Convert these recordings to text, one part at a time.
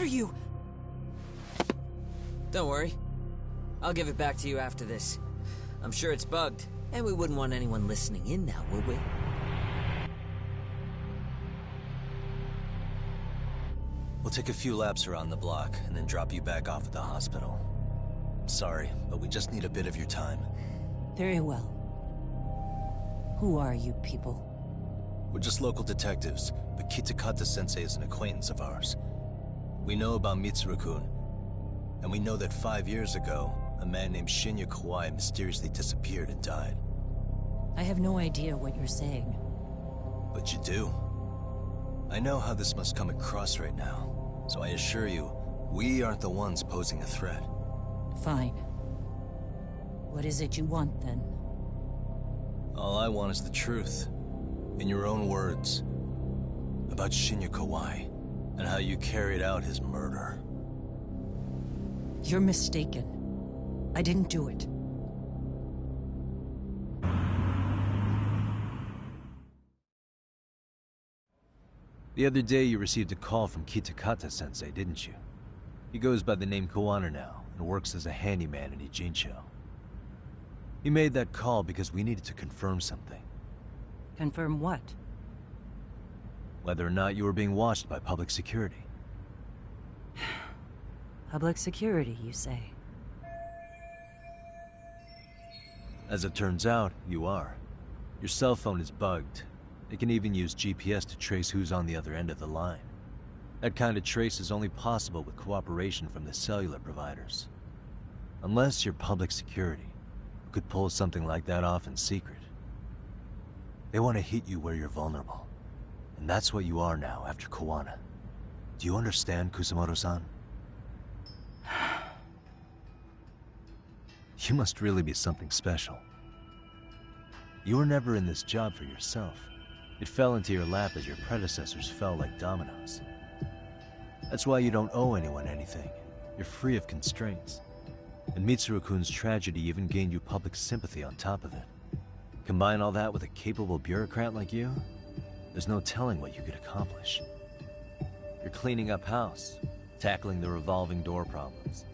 are you? Don't worry. I'll give it back to you after this. I'm sure it's bugged, and we wouldn't want anyone listening in now, would we? We'll take a few laps around the block, and then drop you back off at the hospital. Sorry, but we just need a bit of your time. Very well. Who are you people? We're just local detectives, but Kitakata-sensei is an acquaintance of ours. We know about Mitsuru-kun, and we know that 5 years ago, a man named Shinya Kawai mysteriously disappeared and died. I have no idea what you're saying. But you do. I know how this must come across right now, so I assure you, we aren't the ones posing a threat. Fine. What is it you want, then? All I want is the truth. In your own words. About Shinya Kawai, and how you carried out his murder. You're mistaken. I didn't do it. The other day you received a call from Kitakata-sensei, didn't you? He goes by the name Koano now, and works as a handyman in Ijincho. He made that call because we needed to confirm something. Confirm what? Whether or not you were being watched by public security. Public security, you say? As it turns out, you are. Your cell phone is bugged. It can even use GPS to trace who's on the other end of the line. That kind of trace is only possible with cooperation from the cellular providers. Unless you're public security, who could pull something like that off in secret. They want to hit you where you're vulnerable. And that's what you are now after Koana. Do you understand, Kusamoto-san? You must really be something special. You were never in this job for yourself. It fell into your lap as your predecessors fell like dominoes. That's why you don't owe anyone anything. You're free of constraints. And Mitsuru-kun's tragedy even gained you public sympathy on top of it. Combine all that with a capable bureaucrat like you, there's no telling what you could accomplish. You're cleaning up house, tackling the revolving door problems.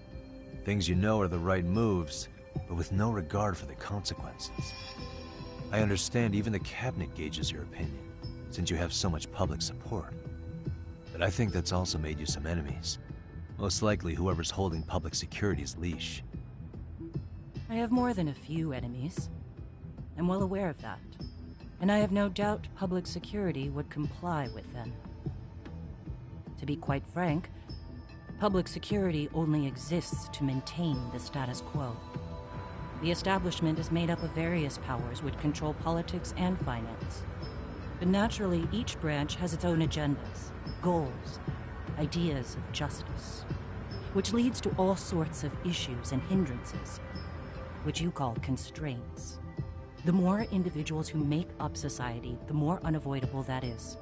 Things you know are the right moves, but with no regard for the consequences. I understand even the cabinet gauges your opinion, since you have so much public support. But I think that's also made you some enemies. Most likely whoever's holding public security's leash. I have more than a few enemies. I'm well aware of that. And I have no doubt public security would comply with them. To be quite frank, public security only exists to maintain the status quo. The establishment is made up of various powers which control politics and finance. But naturally, each branch has its own agendas, goals, ideas of justice, which leads to all sorts of issues and hindrances, which you call constraints. The more individuals who make up society, the more unavoidable that is.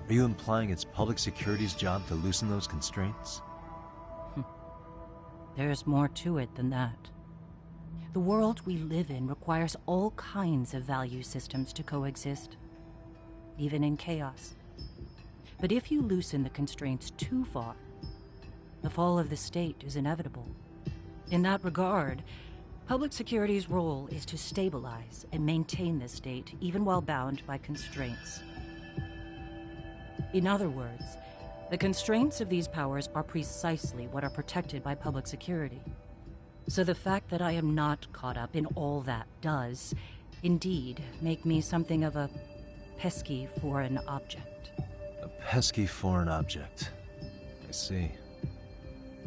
Are you implying it's public security's job to loosen those constraints? There's more to it than that. The world we live in requires all kinds of value systems to coexist, even in chaos. But if you loosen the constraints too far, the fall of the state is inevitable. In that regard, public security's role is to stabilize and maintain the state, even while bound by constraints. In other words, the constraints of these powers are precisely what are protected by public security. So the fact that I am not caught up in all that does, indeed, make me something of a pesky foreign object. A pesky foreign object. I see.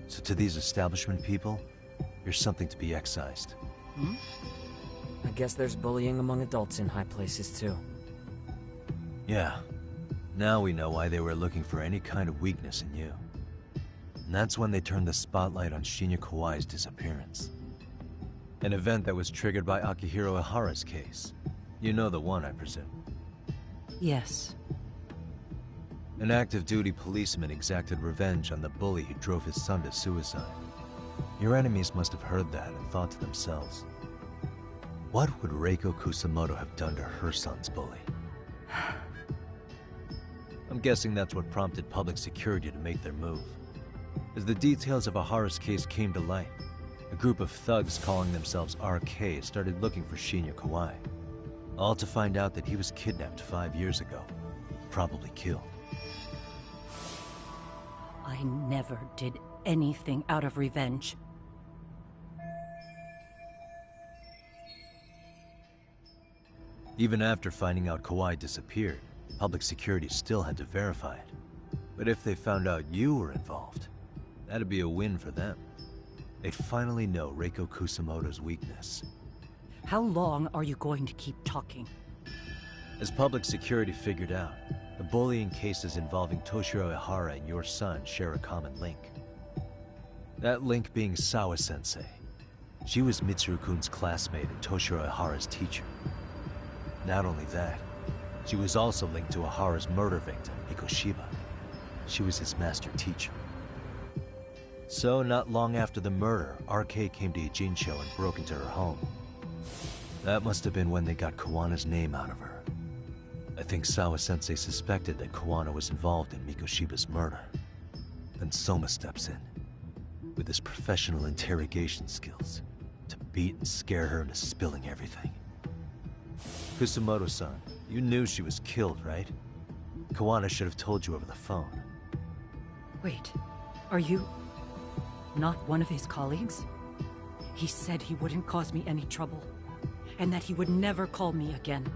So to these establishment people, you're something to be excised. I guess there's bullying among adults in high places, too. Yeah. Now we know why they were looking for any kind of weakness in you. And that's when they turned the spotlight on Shinya Kawai's disappearance. An event that was triggered by Akihiro Ihara's case. You know the one, I presume. Yes. An active duty policeman exacted revenge on the bully who drove his son to suicide. Your enemies must have heard that and thought to themselves, what would Reiko Kusamoto have done to her son's bully? I'm guessing that's what prompted public security to make their move. As the details of Ahara's case came to light, a group of thugs calling themselves RK started looking for Shinya Kawai, all to find out that he was kidnapped 5 years ago, probably killed. I never did anything out of revenge. Even after finding out Kawai disappeared, public security still had to verify it. But if they found out you were involved, that'd be a win for them. They'd finally know Reiko Kusamoto's weakness. How long are you going to keep talking? As public security figured out, the bullying cases involving Toshiro Ihara and your son share a common link. That link being Sawa-sensei. She was Mitsuru-kun's classmate and Toshiro Ihara's teacher. Not only that, she was also linked to Ihara's murder victim, Ikoshiba. She was his master teacher. So, not long after the murder, RK came to Ijincho and broke into her home. That must have been when they got Kawana's name out of her. I think Sawa-sensei suspected that Kawana was involved in Mikoshiba's murder. Then Soma steps in, with his professional interrogation skills, to beat and scare her into spilling everything. Kusamoto-san, you knew she was killed, right? Kawana should have told you over the phone. Wait, are you not one of his colleagues? He said he wouldn't cause me any trouble, and that he would never call me again.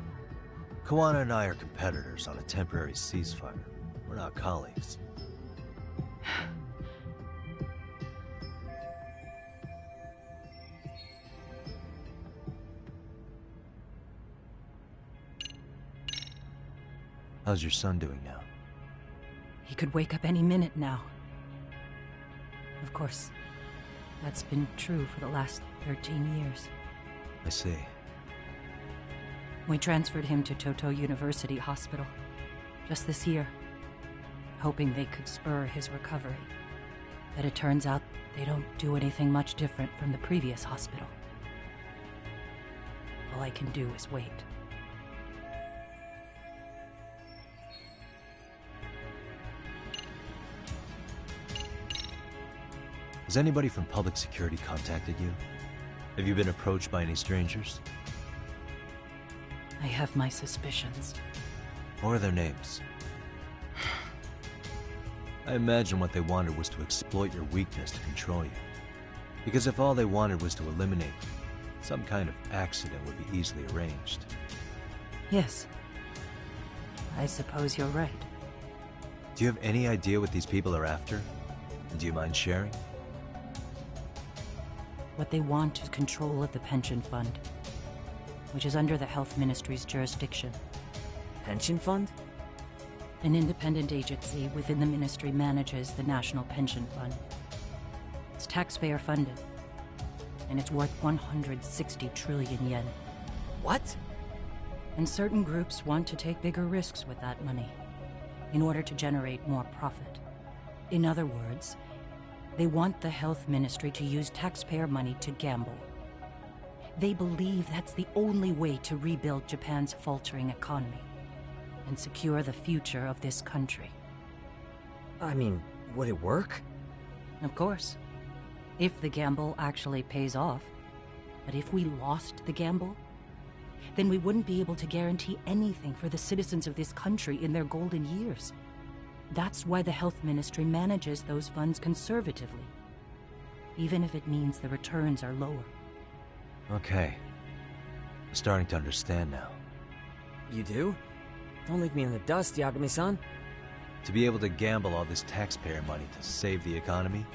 Kawana and I are competitors on a temporary ceasefire. We're not colleagues. How's your son doing now? He could wake up any minute now. Of course, that's been true for the last 13 years. I see. We transferred him to Toto University Hospital just this year, hoping they could spur his recovery. But it turns out they don't do anything much different from the previous hospital. All I can do is wait. Has anybody from public security contacted you? Have you been approached by any strangers? I have my suspicions. What are their names? I imagine what they wanted was to exploit your weakness to control you. Because if all they wanted was to eliminate you, some kind of accident would be easily arranged. Yes. I suppose you're right. Do you have any idea what these people are after? And do you mind sharing? What they want is control of the pension fund, which is under the Health Ministry's jurisdiction. Pension fund? An independent agency within the ministry manages the National Pension Fund. It's taxpayer funded, and it's worth 160 trillion yen. What? And certain groups want to take bigger risks with that money, in order to generate more profit. In other words, they want the Health Ministry to use taxpayer money to gamble. They believe that's the only way to rebuild Japan's faltering economy and secure the future of this country. I mean, would it work? Of course, if the gamble actually pays off. But if we lost the gamble, then we wouldn't be able to guarantee anything for the citizens of this country in their golden years. That's why the Health Ministry manages those funds conservatively, even if it means the returns are lower. Okay. I'm starting to understand now. You do? Don't leave me in the dust, Yagami-san. To be able to gamble all this taxpayer money to save the economy,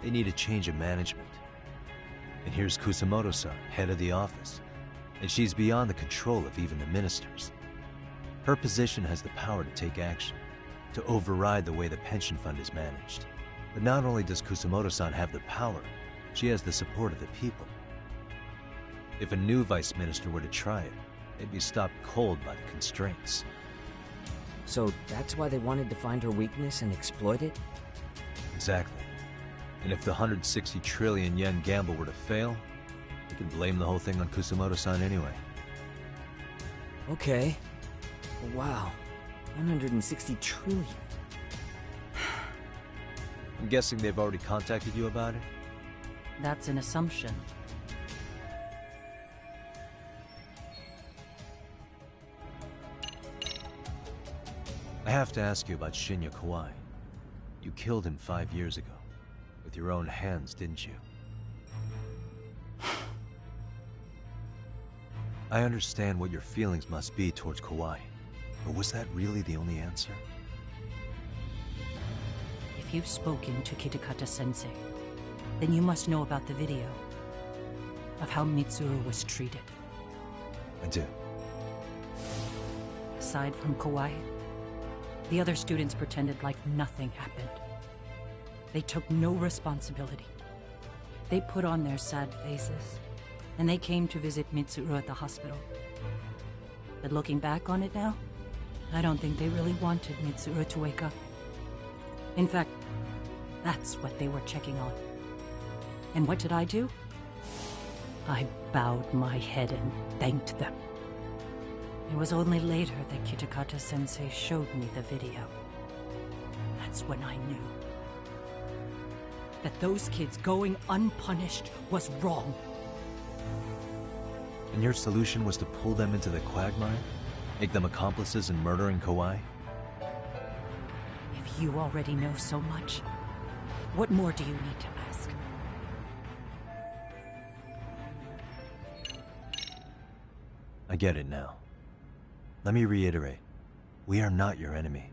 they need a change of management. And here's Kusamoto-san, head of the office, and she's beyond the control of even the ministers. Her position has the power to take action, to override the way the pension fund is managed. But not only does Kusamoto-san have the power, she has the support of the people. If a new vice minister were to try it, they'd be stopped cold by the constraints. So that's why they wanted to find her weakness and exploit it? Exactly. And if the 160 trillion yen gamble were to fail, they could blame the whole thing on Kusamoto-san anyway. Okay. Wow. 160 trillion. I'm guessing they've already contacted you about it? That's an assumption. I have to ask you about Shinya Kawai. You killed him 5 years ago. With your own hands, didn't you? I understand what your feelings must be towards Kawai, but was that really the only answer? If you've spoken to Kitakata-sensei, then you must know about the video of how Mitsuru was treated. I do. Aside from Kawai, the other students pretended like nothing happened. They took no responsibility. They put on their sad faces, and they came to visit Mitsuru at the hospital. But looking back on it now, I don't think they really wanted Mitsuru to wake up. In fact, that's what they were checking on. And what did I do? I bowed my head and thanked them. It was only later that Kitakata-sensei showed me the video. That's when I knew that those kids going unpunished was wrong. And your solution was to pull them into the quagmire? Make them accomplices in murdering Kawai? If you already know so much, what more do you need to ask? I get it now. Let me reiterate. We are not your enemy.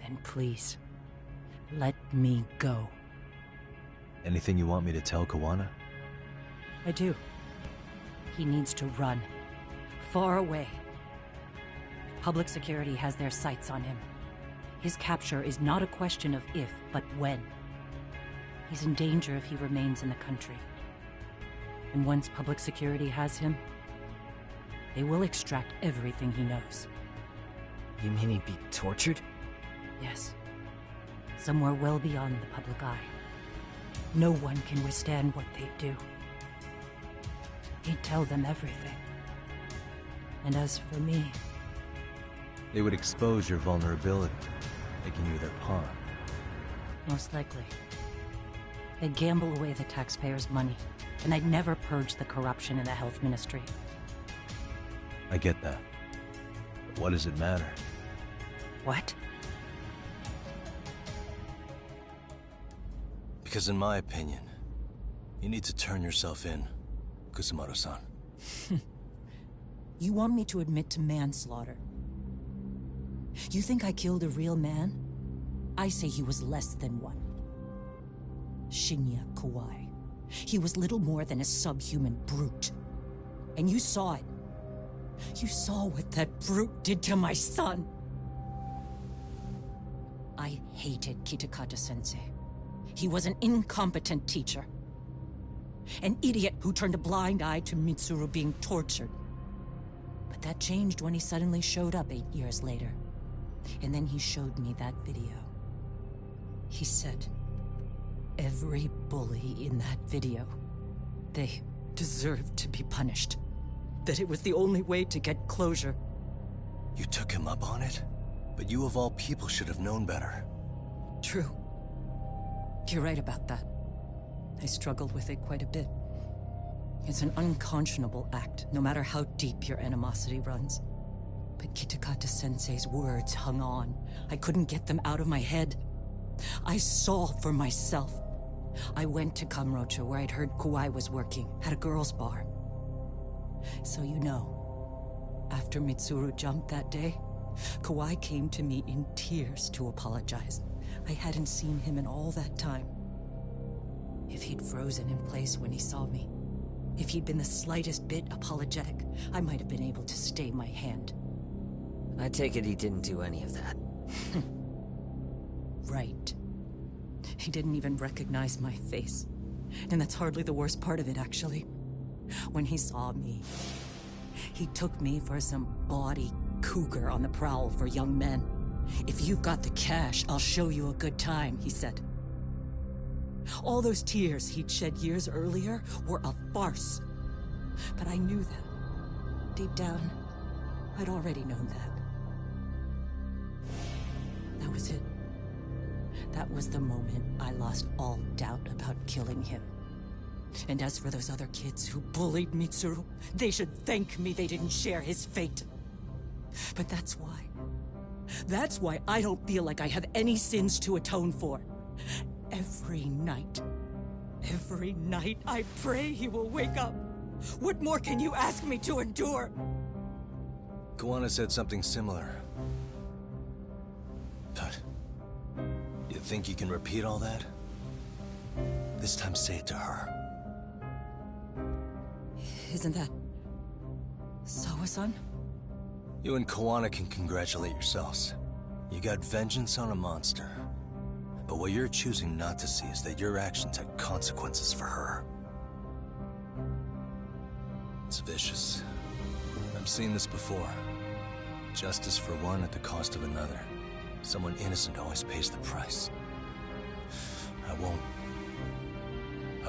Then please, let me go. Anything you want me to tell Kawana? I do. He needs to run. Far away. Public security has their sights on him. His capture is not a question of if, but when. He's in danger if he remains in the country. And once public security has him, they will extract everything he knows. You mean he'd be tortured? Yes. Somewhere well beyond the public eye. No one can withstand what they do. He'd tell them everything. And as for me... They would expose your vulnerability, making you their pawn. Most likely. They'd gamble away the taxpayers' money, and they'd never purge the corruption in the health ministry. I get that. But what does it matter? What? Because in my opinion, you need to turn yourself in, Kusumoto-san. You want me to admit to manslaughter? You think I killed a real man? I say he was less than one. Shinya Kawai. He was little more than a subhuman brute. And you saw it. You saw what that brute did to my son. I hated Kitakata-sensei. He was an incompetent teacher. An idiot who turned a blind eye to Mitsuru being tortured. But that changed when he suddenly showed up 8 years later. And then he showed me that video. He said, every bully in that video, they deserved to be punished. That it was the only way to get closure. You took him up on it? But you of all people should have known better. True. You're right about that. I struggled with it quite a bit. It's an unconscionable act, no matter how deep your animosity runs. But Kitakata-sensei's words hung on. I couldn't get them out of my head. I saw for myself. I went to Kamurocho, where I'd heard Kawai was working, at a girls' bar. So you know, after Mitsuru jumped that day, Kawai came to me in tears to apologize. I hadn't seen him in all that time. If he'd frozen in place when he saw me, if he'd been the slightest bit apologetic, I might have been able to stay my hand. I take it he didn't do any of that. Right. He didn't even recognize my face. And that's hardly the worst part of it, actually. When he saw me, he took me for some bawdy cougar on the prowl for young men. If you've got the cash, I'll show you a good time, he said. All those tears he'd shed years earlier were a farce. But I knew that. Deep down, I'd already known that. That was it. That was the moment I lost all doubt about killing him. And as for those other kids who bullied Mitsuru, they should thank me they didn't share his fate. But that's why I don't feel like I have any sins to atone for. Every night I pray he will wake up. What more can you ask me to endure? Kawana said something similar. But you think you can repeat all that? This time say it to her. Isn't that Sawa-san? You and Kawana can congratulate yourselves. You got vengeance on a monster. But what you're choosing not to see is that your actions had consequences for her. It's vicious. I've seen this before. Justice for one at the cost of another. Someone innocent always pays the price. I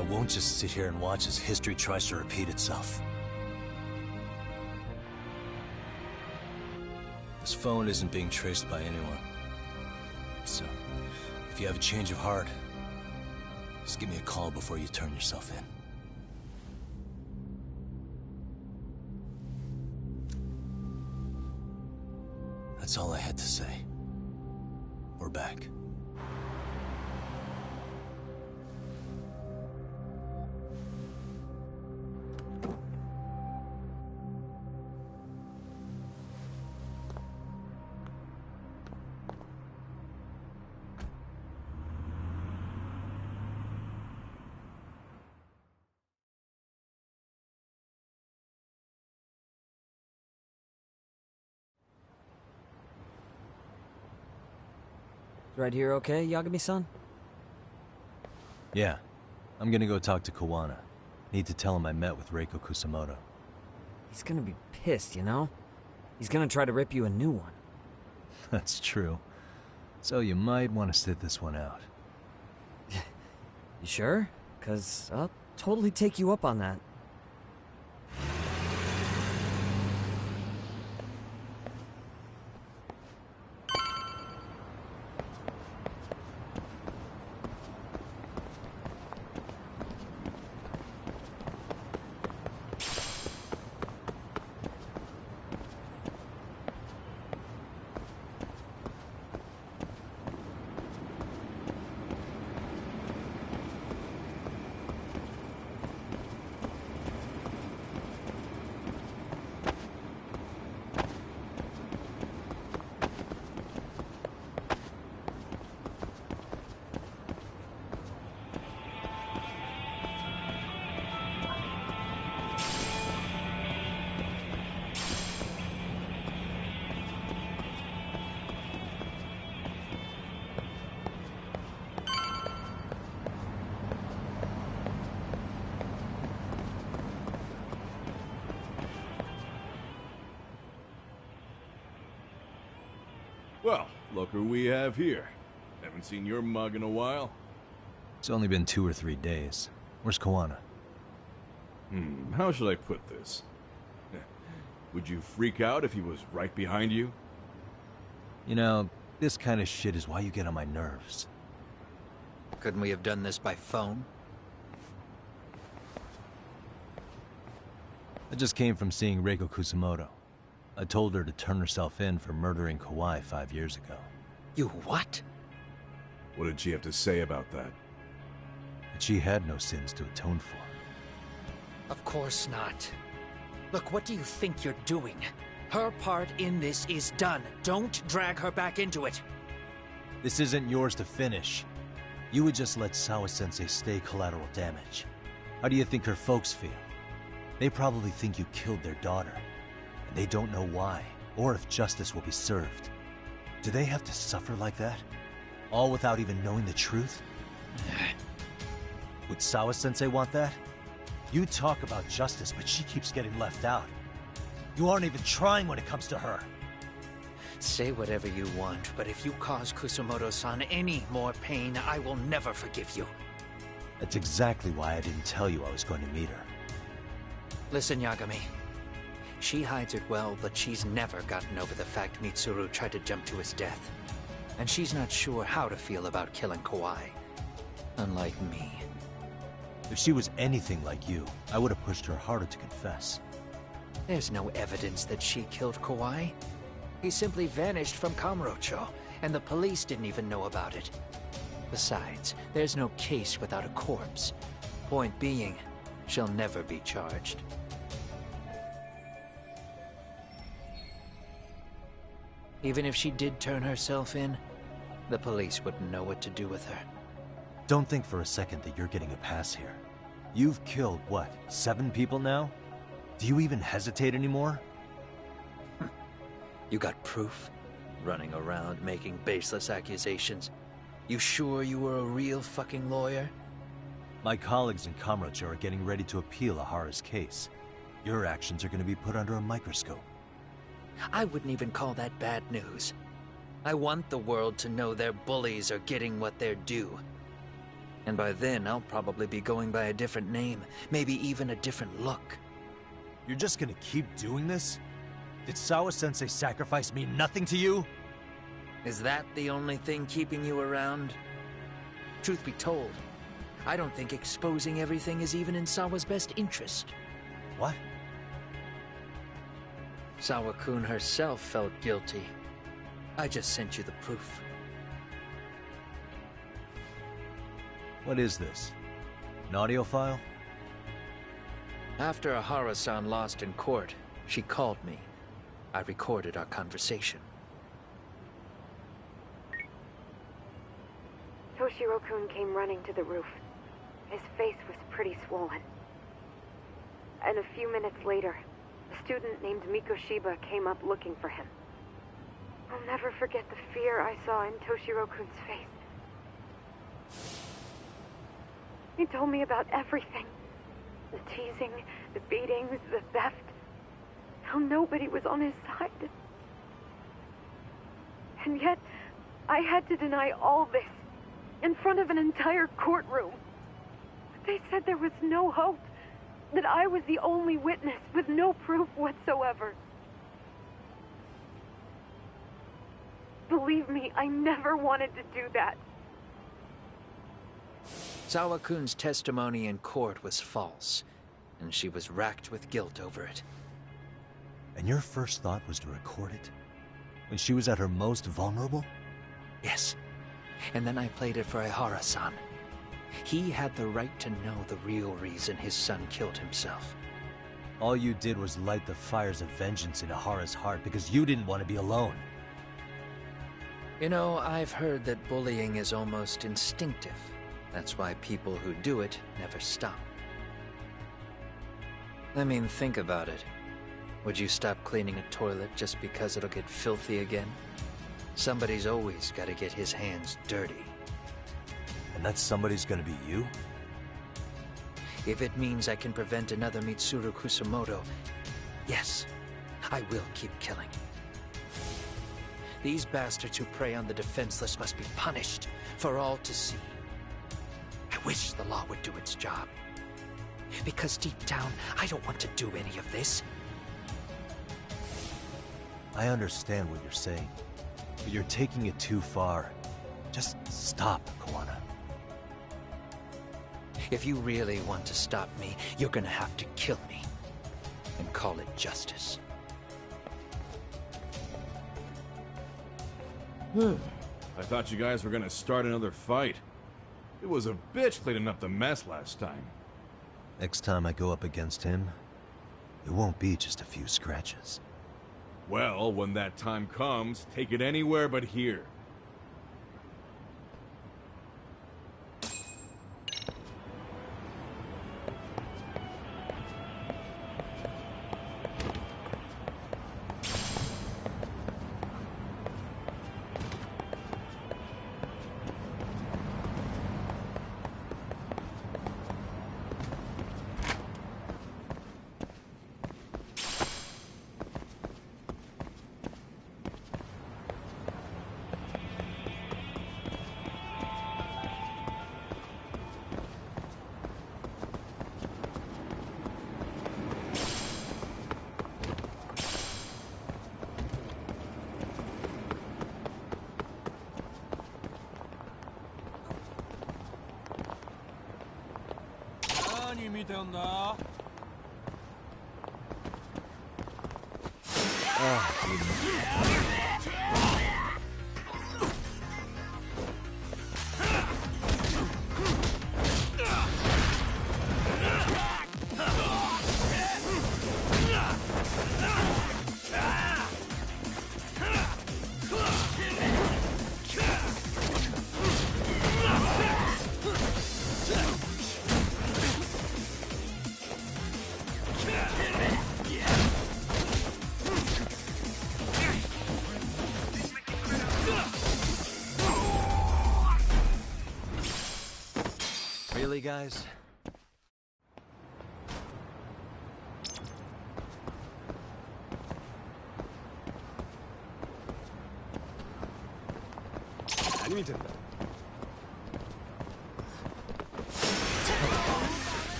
won't just sit here and watch as history tries to repeat itself. This phone isn't being traced by anyone. So, if you have a change of heart, just give me a call before you turn yourself in. That's all I had to say. We're back. Right here okay, Yagami-san? Yeah. I'm gonna go talk to Kawana. Need to tell him I met with Reiko Kusamoto. He's gonna be pissed, you know? He's gonna try to rip you a new one. That's true. So you might want to sit this one out. You sure? 'Cause I'll totally take you up on that. Well, look who we have here. Haven't seen your mug in a while. It's only been 2 or 3 days. Where's Kawana? How should I put this? Would you freak out if he was right behind you? You know, this kind of shit is why you get on my nerves. Couldn't we have done this by phone? I just came from seeing Reiko Kusamoto. I told her to turn herself in for murdering Kawai 5 years ago. You what? What did she have to say about that? That she had no sins to atone for. Of course not. Look, what do you think you're doing? Her part in this is done. Don't drag her back into it. This isn't yours to finish. You would just let Sawa-sensei stay collateral damage. How do you think her folks feel? They probably think you killed their daughter. And they don't know why, or if justice will be served. Do they have to suffer like that? All without even knowing the truth? Would Sawa-sensei want that? You talk about justice, but she keeps getting left out. You aren't even trying when it comes to her. Say whatever you want, but if you cause Kusamoto-san any more pain, I will never forgive you. That's exactly why I didn't tell you I was going to meet her. Listen, Yagami. She hides it well, but she's never gotten over the fact Mitsuru tried to jump to his death. And she's not sure how to feel about killing Kawhi. Unlike me. If she was anything like you, I would have pushed her harder to confess. There's no evidence that she killed Kawhi. He simply vanished from Kamurocho, and the police didn't even know about it. Besides, there's no case without a corpse. Point being, she'll never be charged. Even if she did turn herself in, the police wouldn't know what to do with her. Don't think for a second that you're getting a pass here. You've killed, what, 7 people now? Do you even hesitate anymore? You got proof? Running around making baseless accusations. You sure you were a real fucking lawyer? My colleagues in Kamurocho are getting ready to appeal Ahara's case. Your actions are going to be put under a microscope. I wouldn't even call that bad news. I want the world to know their bullies are getting what they're due. And by then, I'll probably be going by a different name, maybe even a different look. You're just gonna keep doing this? Did Sawa-sensei sacrifice mean nothing to you? Is that the only thing keeping you around? Truth be told, I don't think exposing everything is even in Sawa's best interest. What? Sawa-kun herself felt guilty. I just sent you the proof. What is this? An audio file? After Ahara-san lost in court, she called me. I recorded our conversation. Toshiro-kun came running to the roof. His face was pretty swollen. And a few minutes later, a student named Mikoshiba came up looking for him. I'll never forget the fear I saw in Toshiro-kun's face. He told me about everything. The teasing, the beatings, the theft. How nobody was on his side. And yet, I had to deny all this in front of an entire courtroom. They said there was no hope, that I was the only witness with no proof whatsoever. Believe me, I never wanted to do that. Sawa-kun's testimony in court was false, and she was racked with guilt over it. And your first thought was to record it? When she was at her most vulnerable? Yes. And then I played it for Ahara-san. He had the right to know the real reason his son killed himself. All you did was light the fires of vengeance in Ahara's heart because you didn't want to be alone. You know, I've heard that bullying is almost instinctive. That's why people who do it never stop. I mean, think about it. Would you stop cleaning a toilet just because it'll get filthy again? Somebody's always got to get his hands dirty. And that somebody's gonna be you? If it means I can prevent another Mitsuru Kusamoto, yes, I will keep killing. These bastards who prey on the defenseless must be punished for all to see. I wish the law would do its job. Because deep down, I don't want to do any of this. I understand what you're saying, but you're taking it too far. Just stop, Kawana. If you really want to stop me, you're gonna have to kill me. And call it justice. I thought you guys were gonna start another fight. It was a bitch cleaning up the mess last time. Next time I go up against him, it won't be just a few scratches. Well, when that time comes, take it anywhere but here. Really, guys?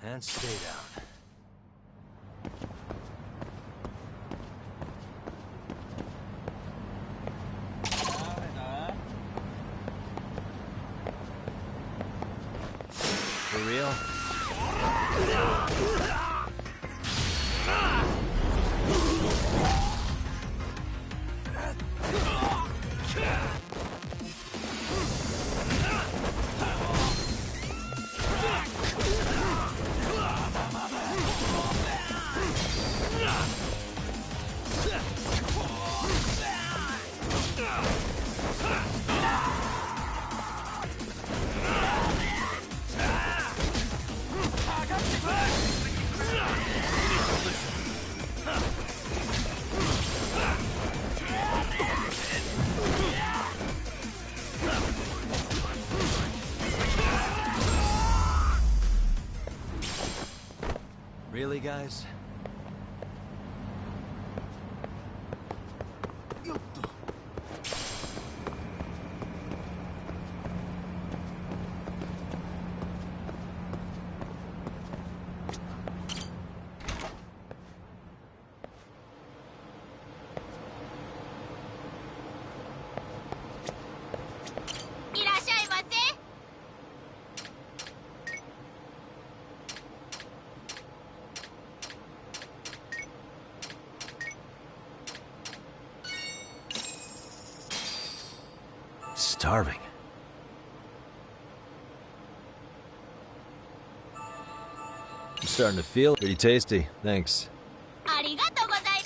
And stay down. For real? Really, guys? Starving. I'm starting to feel pretty tasty. Thanks. ありがとうございます。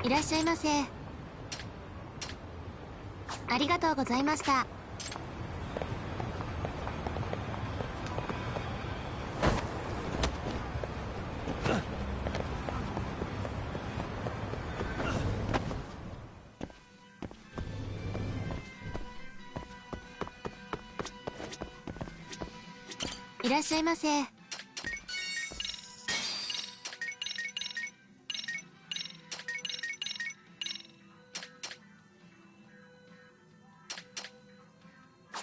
いらっしゃいませ。ありがとうございました。いらっしゃいませ。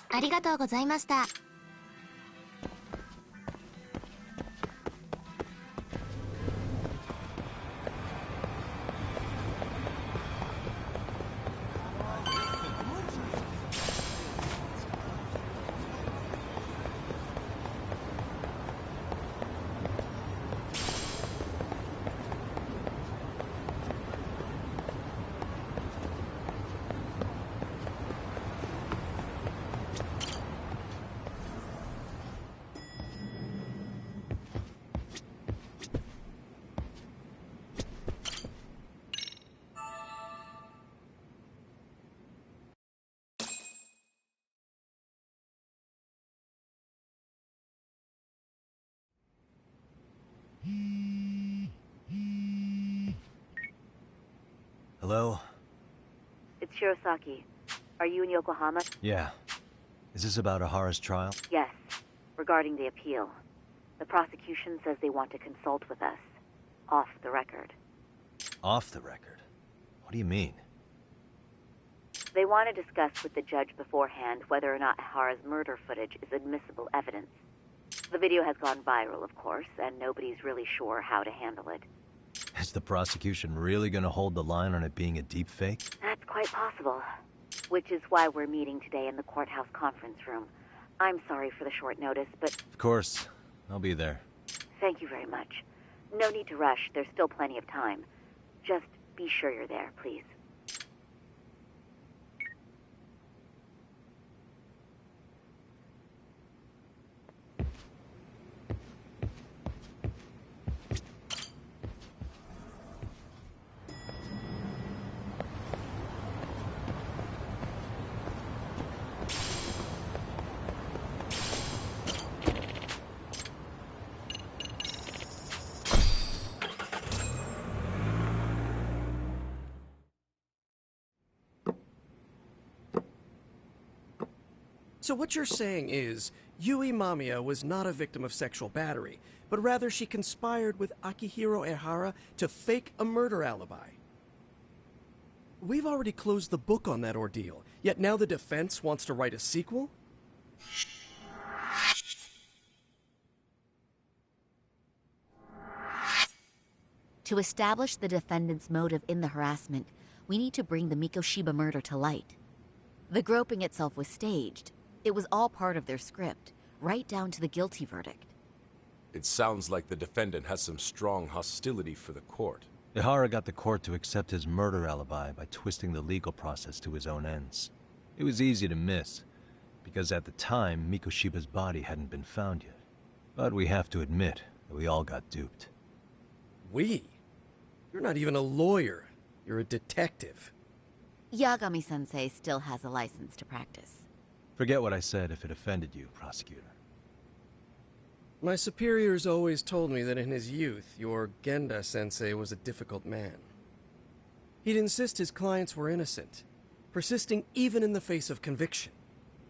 ありがとうございました。Hello? It's Shirosaki. Are you in Yokohama? Yeah. Is this about Ahara's trial? Yes. Regarding the appeal. The prosecution says they want to consult with us. Off the record. Off the record? What do you mean? They want to discuss with the judge beforehand whether or not Ahara's murder footage is admissible evidence. The video has gone viral, of course, and nobody's really sure how to handle it. Is the prosecution really gonna hold the line on it being a deepfake? That's quite possible. Which is why we're meeting today in the courthouse conference room. I'm sorry for the short notice, but... Of course. I'll be there. Thank you very much. No need to rush. There's still plenty of time. Just be sure you're there, please. So what you're saying is, Yui Mamiya was not a victim of sexual battery, but rather she conspired with Akihiro Ehara to fake a murder alibi. We've already closed the book on that ordeal, yet now the defense wants to write a sequel? To establish the defendant's motive in the harassment, we need to bring the Mikoshiba murder to light. The groping itself was staged. It was all part of their script, right down to the guilty verdict. It sounds like the defendant has some strong hostility for the court. Ehara got the court to accept his murder alibi by twisting the legal process to his own ends. It was easy to miss, because at the time, Mikoshiba's body hadn't been found yet. But we have to admit that we all got duped. We? You're not even a lawyer. You're a detective. Yagami-sensei still has a license to practice. Forget what I said if it offended you, prosecutor. My superiors always told me that in his youth, your Genda-sensei was a difficult man. He'd insist his clients were innocent, persisting even in the face of conviction.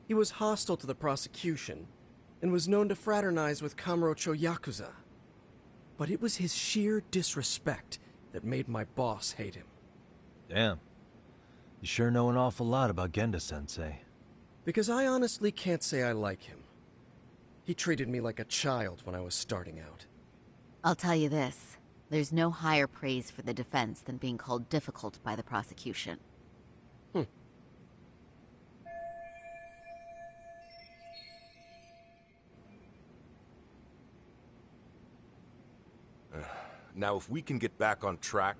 He was hostile to the prosecution, and was known to fraternize with Kamurocho Yakuza. But it was his sheer disrespect that made my boss hate him. Damn. You sure know an awful lot about Genda-sensei. Because I honestly can't say I like him. He treated me like a child when I was starting out. I'll tell you this. There's no higher praise for the defense than being called difficult by the prosecution. Now, if we can get back on track,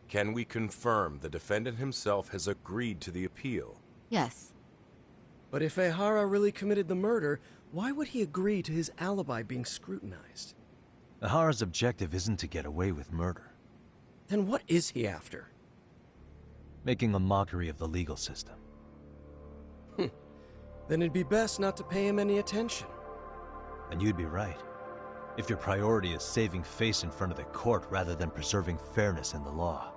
can we confirm the defendant himself has agreed to the appeal? Yes. But if Ehara really committed the murder, why would he agree to his alibi being scrutinized? Ehara's objective isn't to get away with murder. Then what is he after? Making a mockery of the legal system. Then it'd be best not to pay him any attention. And you'd be right. If your priority is saving face in front of the court rather than preserving fairness in the law.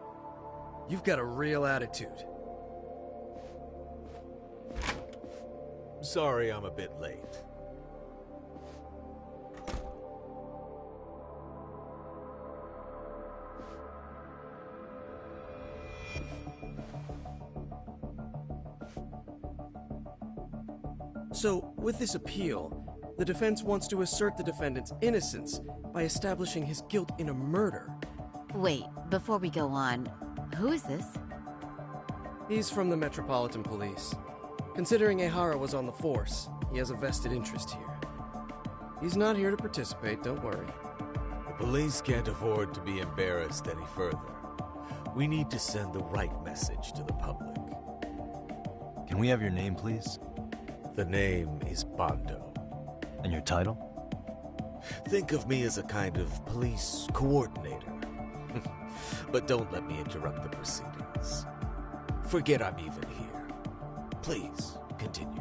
You've got a real attitude. Sorry I'm a bit late. So, with this appeal, the defense wants to assert the defendant's innocence by establishing his guilt in a murder. Wait, before we go on, who is this? He's from the Metropolitan Police. Considering Ehara was on the force, he has a vested interest here. He's not here to participate, don't worry. The police can't afford to be embarrassed any further. We need to send the right message to the public. Can we have your name, please? The name is Bando. And your title? Think of me as a kind of police coordinator. But don't let me interrupt the proceedings. Forget I'm even here. Please, continue.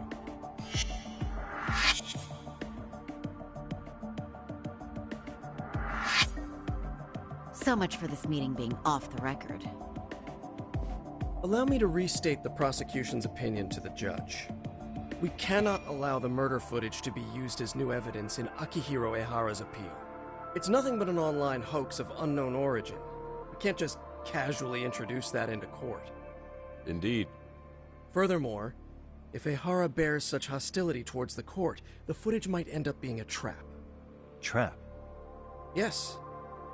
So much for this meeting being off the record. Allow me to restate the prosecution's opinion to the judge. We cannot allow the murder footage to be used as new evidence in Akihiro Ehara's appeal. It's nothing but an online hoax of unknown origin. We can't just casually introduce that into court. Indeed. Furthermore, if Ehara bears such hostility towards the court, the footage might end up being a trap. Trap? Yes.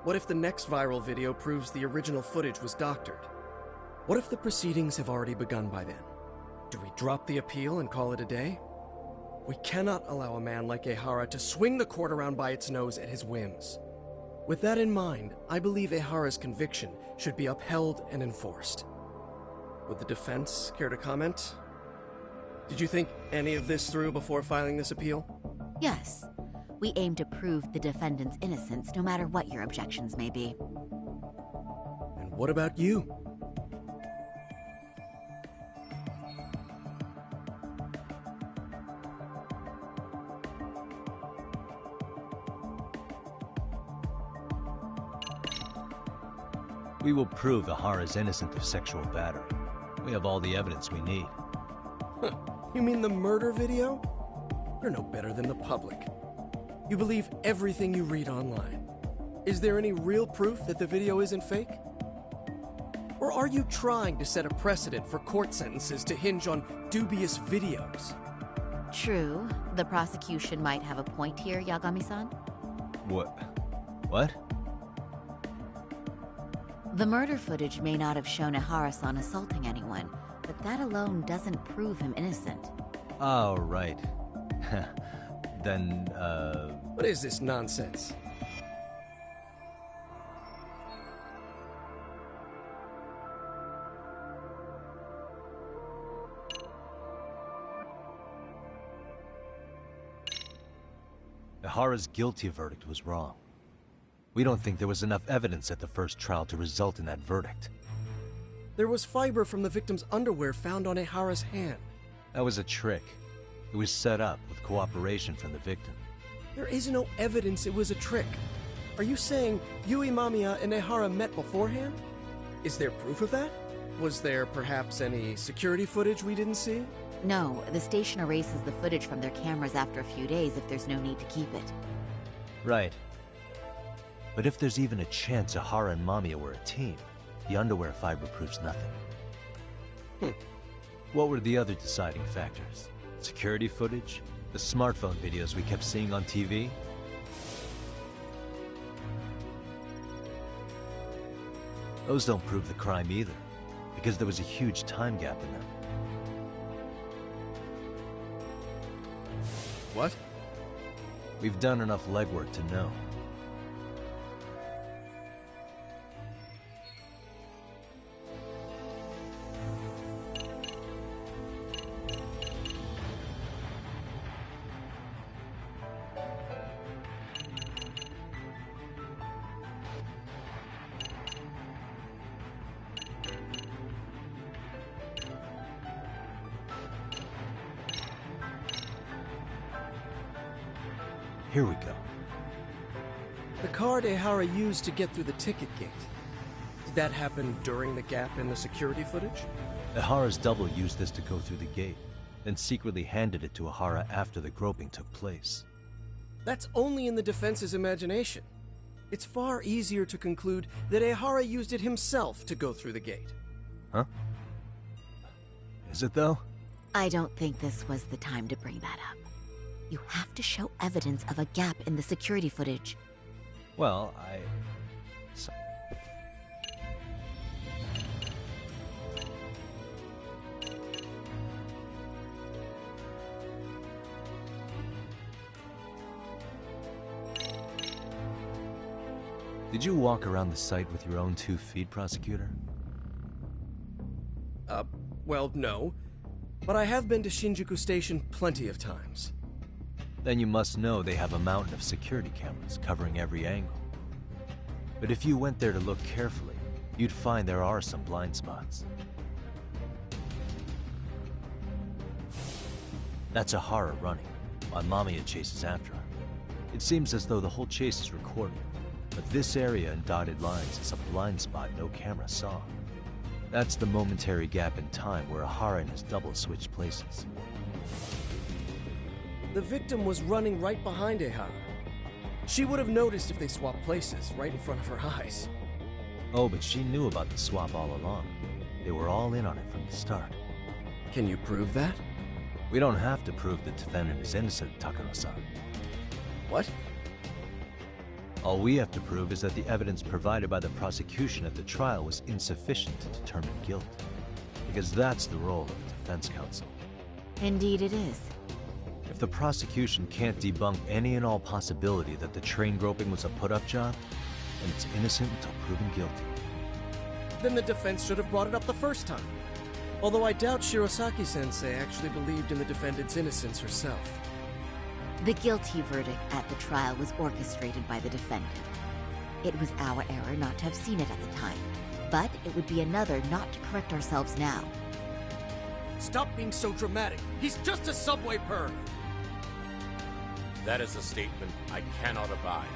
What if the next viral video proves the original footage was doctored? What if the proceedings have already begun by then? Do we drop the appeal and call it a day? We cannot allow a man like Ehara to swing the court around by its nose at his whims. With that in mind, I believe Ehara's conviction should be upheld and enforced. Would the defense care to comment? Did you think any of this through before filing this appeal? Yes. We aim to prove the defendant's innocence, no matter what your objections may be. And what about you? We will prove Ehara is innocent of sexual battery. We have all the evidence we need. You mean the murder video? You're no better than the public. You believe everything you read online. Is there any real proof that the video isn't fake? Or are you trying to set a precedent for court sentences to hinge on dubious videos? True. The prosecution might have a point here, Yagami-san. What? The murder footage may not have shown Ehara-san assaulting anyone, but that alone doesn't prove him innocent. Oh, right. Then, What is this nonsense? Ehara's guilty verdict was wrong. We don't think there was enough evidence at the first trial to result in that verdict. There was fiber from the victim's underwear found on Ehara's hand. That was a trick. It was set up with cooperation from the victim. There is no evidence it was a trick. Are you saying Yui Mamiya and Ehara met beforehand? Is there proof of that? Was there perhaps any security footage we didn't see? No, the station erases the footage from their cameras after a few days if there's no need to keep it. Right. But if there's even a chance Ehara and Mamiya were a team, the underwear fiber proves nothing. What were the other deciding factors? Security footage? The smartphone videos we kept seeing on TV? Those don't prove the crime either, because there was a huge time gap in them. What? We've done enough legwork to know. Here we go. The card Ehara used to get through the ticket gate. Did that happen during the gap in the security footage? Ehara's double used this to go through the gate, then secretly handed it to Ehara after the groping took place. That's only in the defense's imagination. It's far easier to conclude that Ehara used it himself to go through the gate. Huh? Is it though? I don't think this was the time to bring that up. You have to show evidence of a gap in the security footage. Well, Did you walk around the site with your own 2 feet, prosecutor? Well, no. But I have been to Shinjuku Station plenty of times. Then you must know they have a mountain of security cameras covering every angle. But if you went there to look carefully, you'd find there are some blind spots. That's Ehara running, while Mamiya chases after her. It seems as though the whole chase is recorded, but this area in dotted lines is a blind spot no camera saw. That's the momentary gap in time where Ahara and his double switched places. The victim was running right behind Ehara. She would have noticed if they swapped places, right in front of her eyes. Oh, but she knew about the swap all along. They were all in on it from the start. Can you prove that? We don't have to prove the defendant is innocent, Takano-san. What? All we have to prove is that the evidence provided by the prosecution at the trial was insufficient to determine guilt. Because that's the role of the defense counsel. Indeed it is. If the prosecution can't debunk any and all possibility that the train groping was a put-up job, then it's innocent until proven guilty. Then the defense should have brought it up the first time. Although I doubt Shirosaki-sensei actually believed in the defendant's innocence herself. The guilty verdict at the trial was orchestrated by the defendant. It was our error not to have seen it at the time, but it would be another not to correct ourselves now. Stop being so dramatic. He's just a subway perv. That is a statement I cannot abide.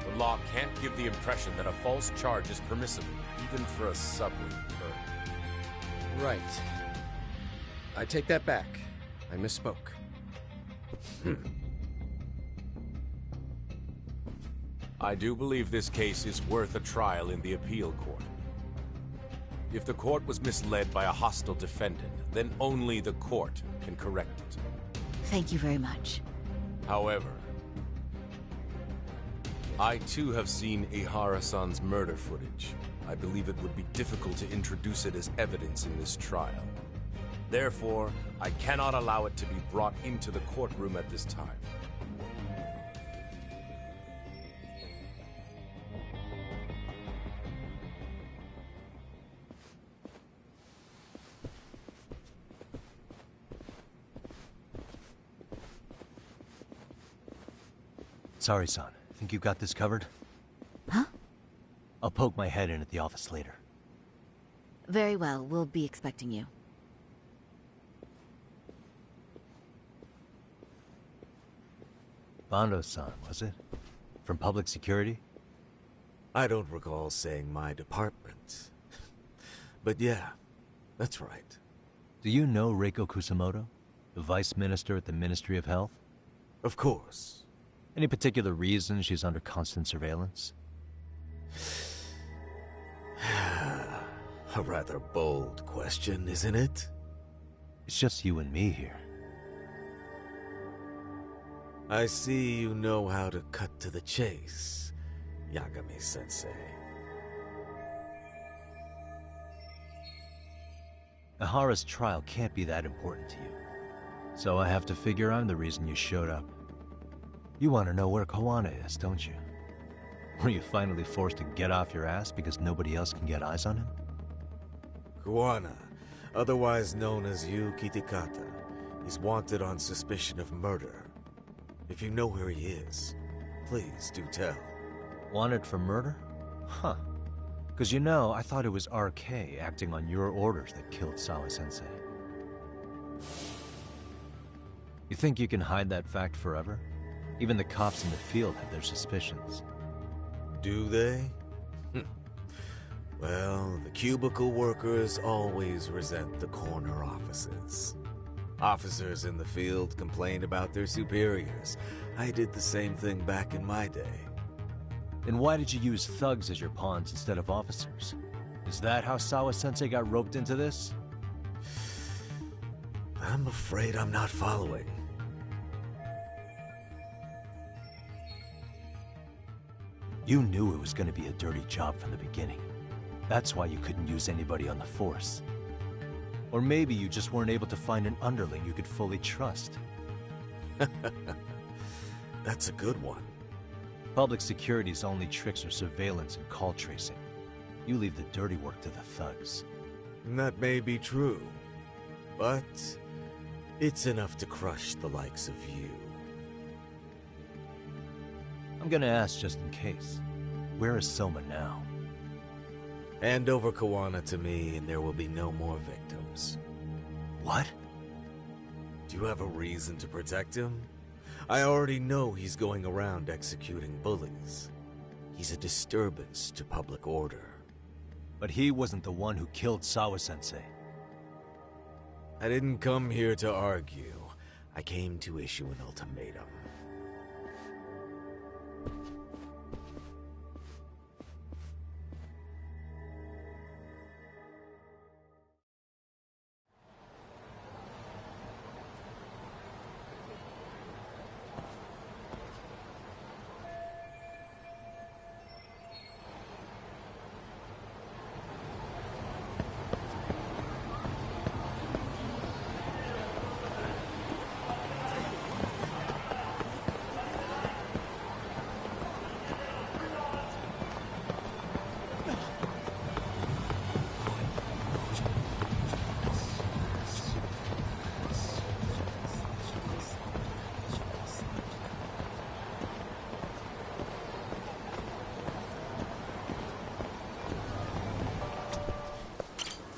The law can't give the impression that a false charge is permissible, even for a subway perv. Right. I take that back. I misspoke. I do believe this case is worth a trial in the appeal court. If the court was misled by a hostile defendant, then only the court can correct it. Thank you very much. However, I too have seen Ihara-san's murder footage. I believe it would be difficult to introduce it as evidence in this trial. Therefore, I cannot allow it to be brought into the courtroom at this time. Sorry, son. Think you got this covered? Huh? I'll poke my head in at the office later. Very well, we'll be expecting you. Bando-san, was it? From public security? I don't recall saying my department. But yeah, that's right. Do you know Reiko Kusamoto? The vice minister at the Ministry of Health? Of course. Any particular reason she's under constant surveillance? A rather bold question, isn't it? It's just you and me here. I see you know how to cut to the chase, Yagami-sensei. Ahara's trial can't be that important to you. So I have to figure I'm the reason you showed up. You want to know where Kawana is, don't you? Were you finally forced to get off your ass because nobody else can get eyes on him? Kawana, otherwise known as Yu Kitakata, is wanted on suspicion of murder. If you know where he is, please do tell. Wanted for murder? Huh. Because you know, I thought it was RK acting on your orders that killed Sawa-sensei. You think you can hide that fact forever? Even the cops in the field have their suspicions. Do they? Well, the cubicle workers always resent the corner offices. Officers in the field complain about their superiors. I did the same thing back in my day. Then why did you use thugs as your pawns instead of officers? Is that how Sawa-sensei got roped into this? I'm afraid I'm not following. You knew it was going to be a dirty job from the beginning. That's why you couldn't use anybody on the force. Or maybe you just weren't able to find an underling you could fully trust. That's a good one. Public security's only tricks are surveillance and call tracing. You leave the dirty work to the thugs. That may be true, but it's enough to crush the likes of you. I'm gonna ask just in case. Where is Soma now? Hand over Kawana to me and there will be no more victims. What? Do you have a reason to protect him? I already know he's going around executing bullies. He's a disturbance to public order. But he wasn't the one who killed Sawa-sensei. I didn't come here to argue. I came to issue an ultimatum.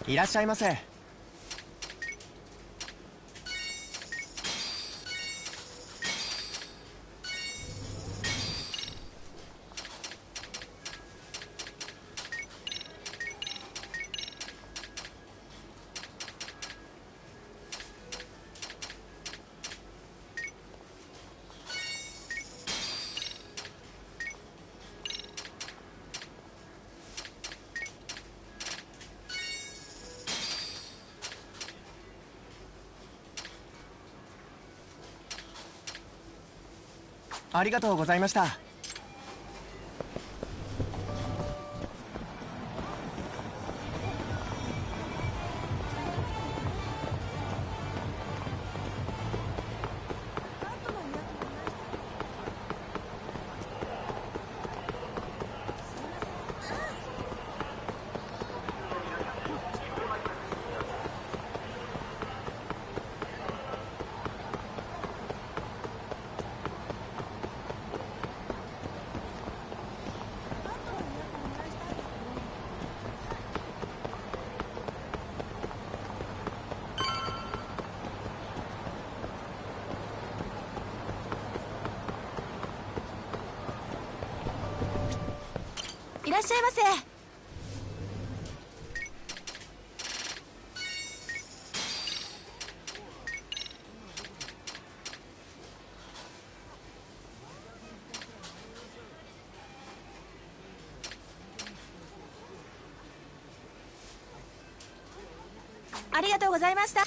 いらっしゃいませ。ありがとうございました。いらっしゃいませ。ありがとうございました。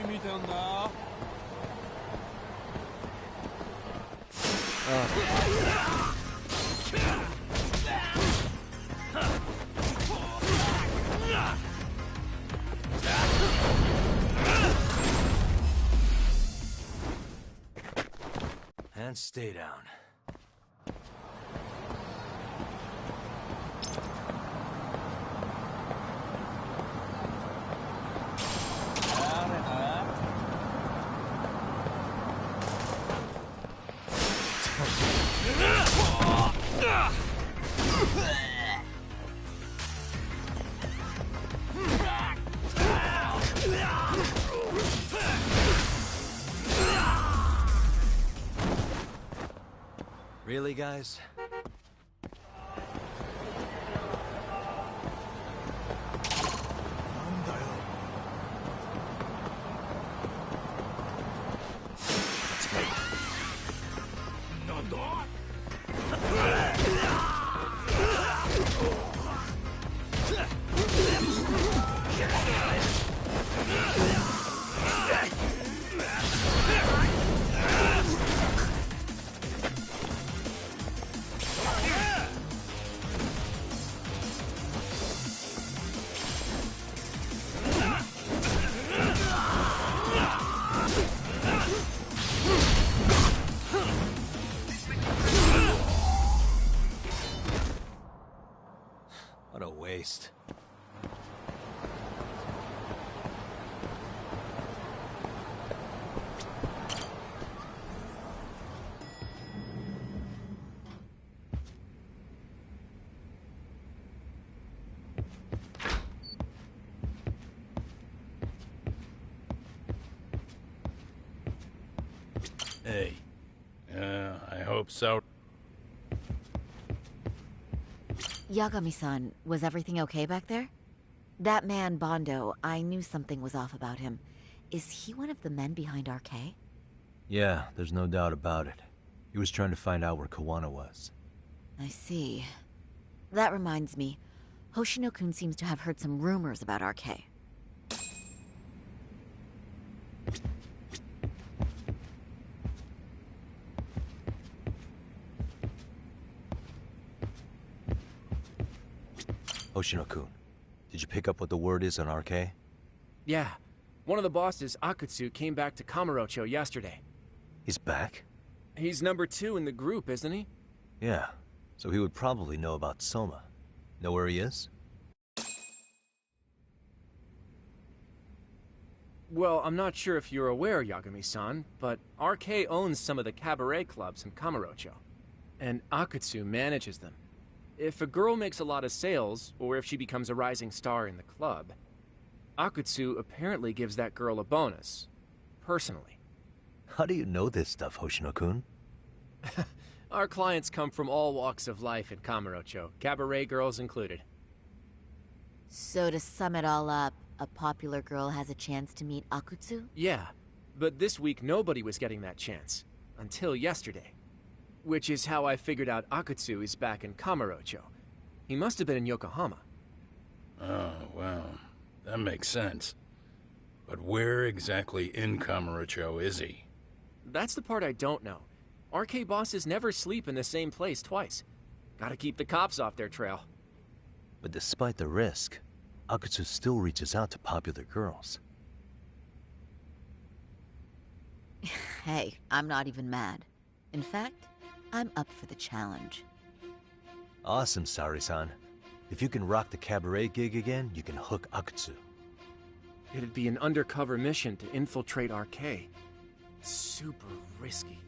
見てんだ。And stay down. Really, guys? What a waste. Hey. I hope so. Yagami-san, was everything okay back there? That man, Bondo, I knew something was off about him. Is he one of the men behind RK? Yeah, there's no doubt about it. He was trying to find out where Kawana was. I see. That reminds me, Hoshino-kun seems to have heard some rumors about RK. Hoshino-kun, did you pick up what the word is on RK? Yeah. One of the bosses, Akutsu, came back to Kamurocho yesterday. He's back? He's number 2 in the group, isn't he? Yeah, so he would probably know about Soma. Know where he is? Well, I'm not sure if you're aware, Yagami-san, but RK owns some of the cabaret clubs in Kamurocho, and Akutsu manages them. If a girl makes a lot of sales, or if she becomes a rising star in the club, Akutsu apparently gives that girl a bonus, personally. How do you know this stuff, Hoshino-kun? Our clients come from all walks of life in Kamurocho, cabaret girls included. So to sum it all up, a popular girl has a chance to meet Akutsu? Yeah, but this week nobody was getting that chance, until yesterday. Which is how I figured out Akutsu is back in Kamurocho. He must have been in Yokohama. Oh, well, that makes sense. But where exactly in Kamurocho is he? That's the part I don't know. RK bosses never sleep in the same place twice. Gotta keep the cops off their trail. But despite the risk, Akutsu still reaches out to popular girls. Hey, I'm not even mad. In fact, I'm up for the challenge. Awesome, Sari-san. If you can rock the cabaret gig again, you can hook Akutsu. It'd be an undercover mission to infiltrate RK. Super risky.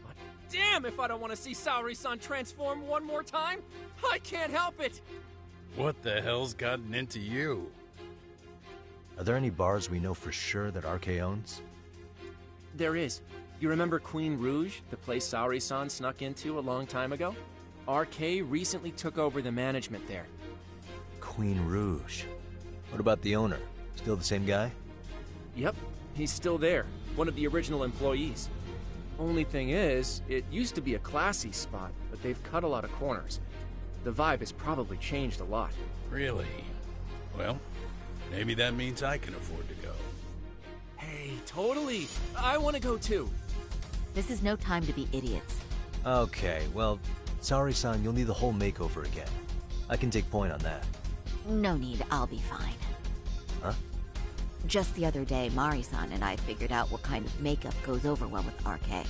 But damn if I don't want to see Saori-san transform one more time! I can't help it! What the hell's gotten into you? Are there any bars we know for sure that RK owns? There is. You remember Queen Rouge, the place Saori-san snuck into a long time ago? RK recently took over the management there. Queen Rouge. What about the owner? Still the same guy? Yep, he's still there. One of the original employees. Only thing is, it used to be a classy spot, but they've cut a lot of corners. The vibe has probably changed a lot. Really? Well, maybe that means I can afford to go. Hey, totally! I want to go too! This is no time to be idiots. Okay, well, Saori-san, you'll need the whole makeover again. I can take point on that. No need, I'll be fine. Huh? Just the other day, Mari-san and I figured out what kind of makeup goes over well with RK.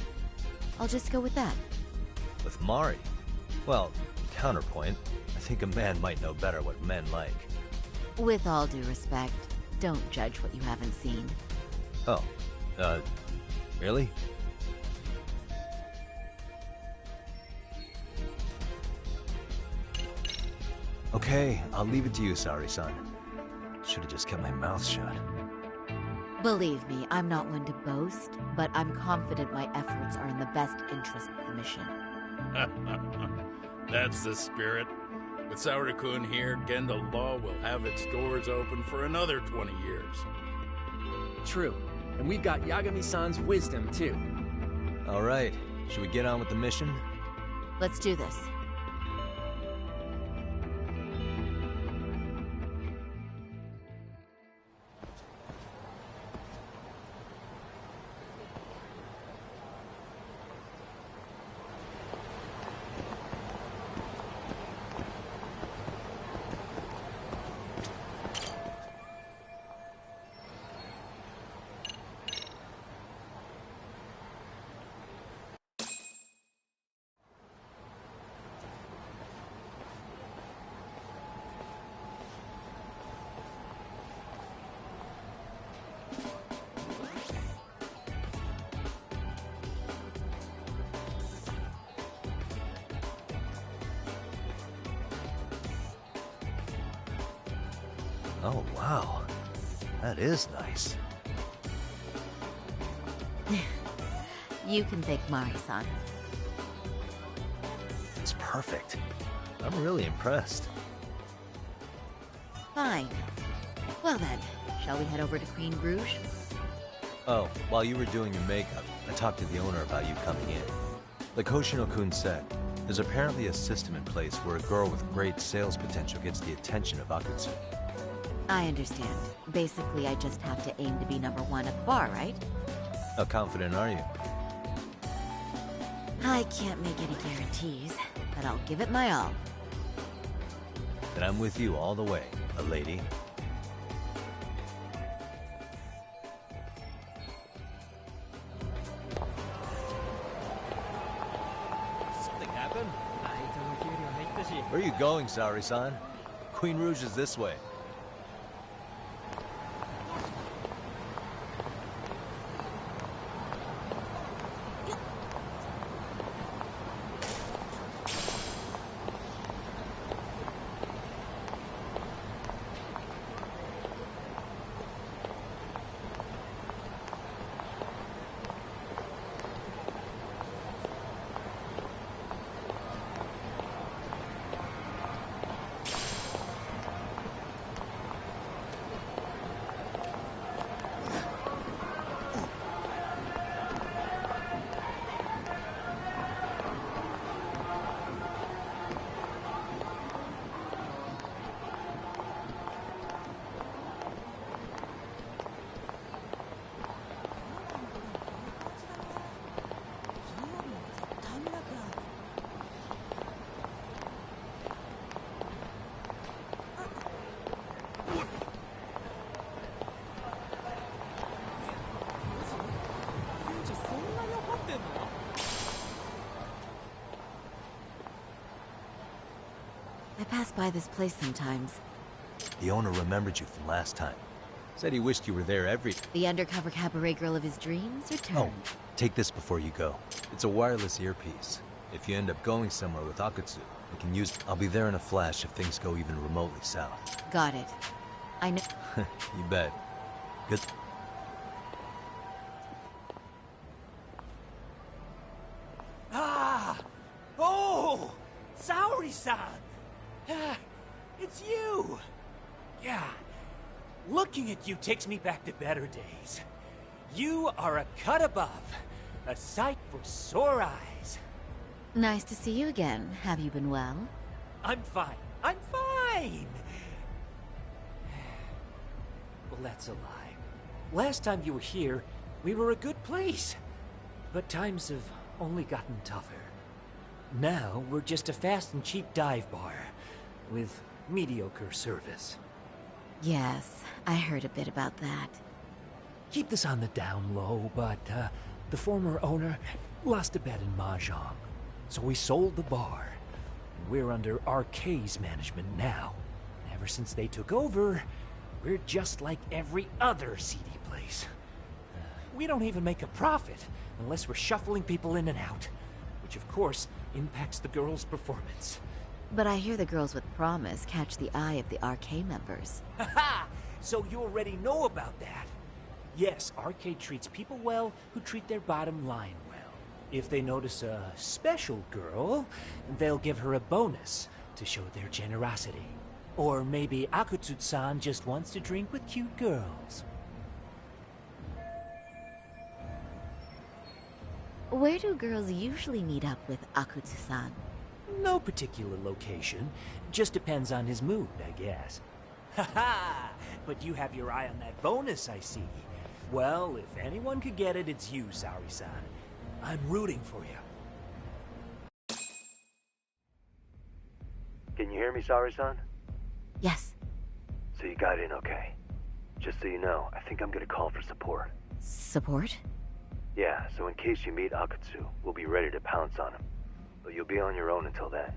I'll just go with that. With Mari? Well, counterpoint, I think a man might know better what men like. With all due respect, don't judge what you haven't seen. Oh, really? Okay, I'll leave it to you, Saori-san. Should've just kept my mouth shut. Believe me, I'm not one to boast, but I'm confident my efforts are in the best interest of the mission. That's the spirit. With Saori-kun here, Genda Law will have its doors open for another 20 years. True. And we've got Yagami-san's wisdom, too. All right. Should we get on with the mission? Let's do this. Oh, wow. That is nice. You can thank Mari-san. It's perfect. I'm really impressed. Fine. Well then, shall we head over to Queen Rouge? Oh, while you were doing your makeup, I talked to the owner about you coming in. Like Hoshino-kun said, there's apparently a system in place where a girl with great sales potential gets the attention of Akutsu. I understand. Basically, I just have to aim to be #1 at the bar, right? How confident are you? I can't make any guarantees, but I'll give it my all. And I'm with you all the way, a lady. Something happened? Where are you going, Saori-san? Queen Rouge is this way. I pass by this place sometimes. The owner remembered you from last time. Said he wished you were there every... The undercover cabaret girl of his dreams returned. Oh, take this before you go. It's a wireless earpiece. If you end up going somewhere with Akutsu, we can use... I'll be there in a flash if things go even remotely south. Got it. I know... You bet. Good... Ah! Oh! Saori-san! Ah, it's you! Yeah. Looking at you takes me back to better days. You are a cut above. A sight for sore eyes. Nice to see you again. Have you been well? I'm fine. I'm fine! Well, that's a lie. Last time you were here, we were a good place. But times have only gotten tougher. Now, we're just a fast and cheap dive bar, with mediocre service. Yes, I heard a bit about that. Keep this on the down low, but, the former owner lost a bet in Mahjong. So we sold the bar. We're under RK's management now. Ever since they took over, we're just like every other seedy place. We don't even make a profit unless we're shuffling people in and out, which of course impacts the girls' performance. But I hear the girls with promise catch the eye of the RK members. Haha! So you already know about that. Yes, Arcade treats people well who treat their bottom line well. If they notice a special girl, they'll give her a bonus to show their generosity. Or maybe Akutsu-san just wants to drink with cute girls. Where do girls usually meet up with Akutsu-san? No particular location. Just depends on his mood, I guess. Ha-ha! But you have your eye on that bonus, I see. Well, if anyone could get it, it's you, Saori-san. I'm rooting for you. Can you hear me, Saori-san? Yes. So you got in okay. Just so you know, I think I'm gonna call for support. Support? Yeah, so in case you meet Akutsu, we'll be ready to pounce on him. But you'll be on your own until then.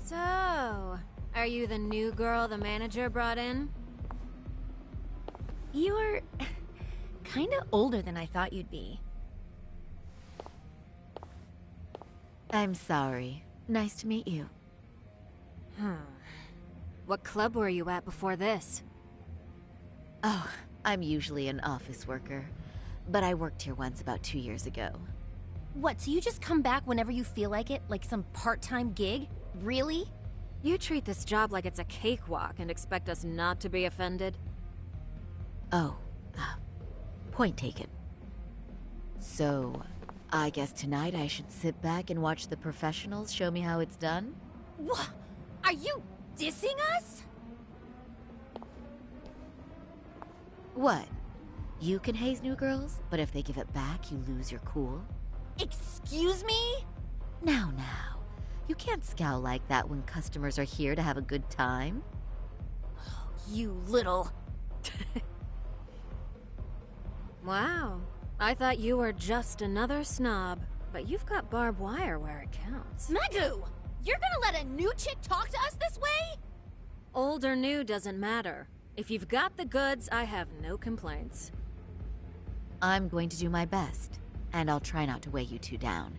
So, are you the new girl the manager brought in? You're kinda older than I thought you'd be. I'm sorry. Nice to meet you. What club were you at before this? Oh, I'm usually an office worker. But I worked here once about 2 years ago. What, so you just come back whenever you feel like it? Like some part-time gig? Really? You treat this job like it's a cakewalk and expect us not to be offended? Oh, point taken. So, I guess tonight I should sit back and watch the professionals show me how it's done? What? Are you dissing us? What? You can haze new girls, but if they give it back, you lose your cool? Excuse me? Now. You can't scowl like that when customers are here to have a good time. You little... Wow. I thought you were just another snob, but you've got barbed wire where it counts. Megu! You're gonna let a new chick talk to us this way? Old or new doesn't matter. If you've got the goods, I have no complaints. I'm going to do my best, and I'll try not to weigh you two down.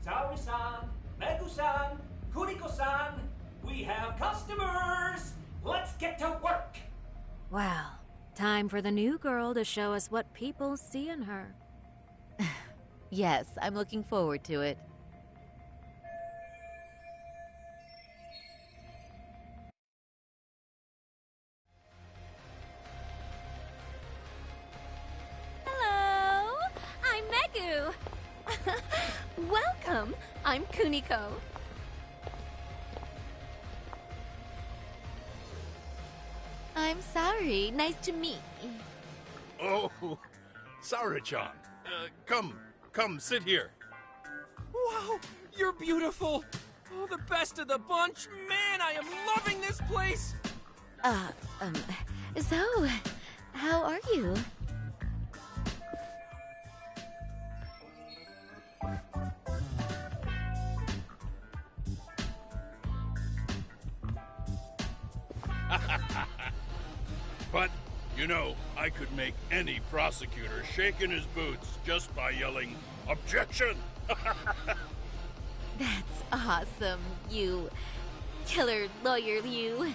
Saori-san, Megu-san, Kuniko-san, we have customers! Let's get to work! Well, time for the new girl to show us what people see in her. Yes, I'm looking forward to it. Hello! I'm Megu! Welcome! I'm Kuniko. I'm sorry. Nice to meet. Oh, Saori-chan. Come, sit here. Wow, you're beautiful. Oh, the best of the bunch. Man, I am loving this place. So, how are you? But, you know, I could make any prosecutor shake in his boots just by yelling, "Objection!" That's awesome, you killer lawyer, you.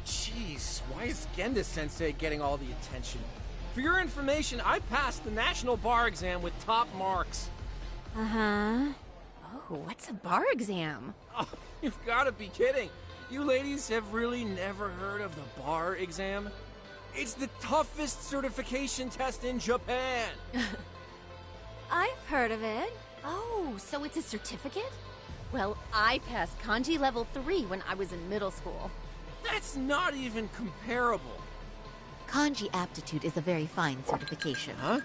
Jeez, why is Genda-sensei getting all the attention? For your information, I passed the national bar exam with top marks. Uh-huh. Oh, what's a bar exam? Oh, you've got to be kidding. You ladies have really never heard of the bar exam? It's the toughest certification test in Japan. I've heard of it. Oh, so it's a certificate? Well, I passed kanji level 3 when I was in middle school. That's not even comparable. Kanji aptitude is a very fine certification. Huh?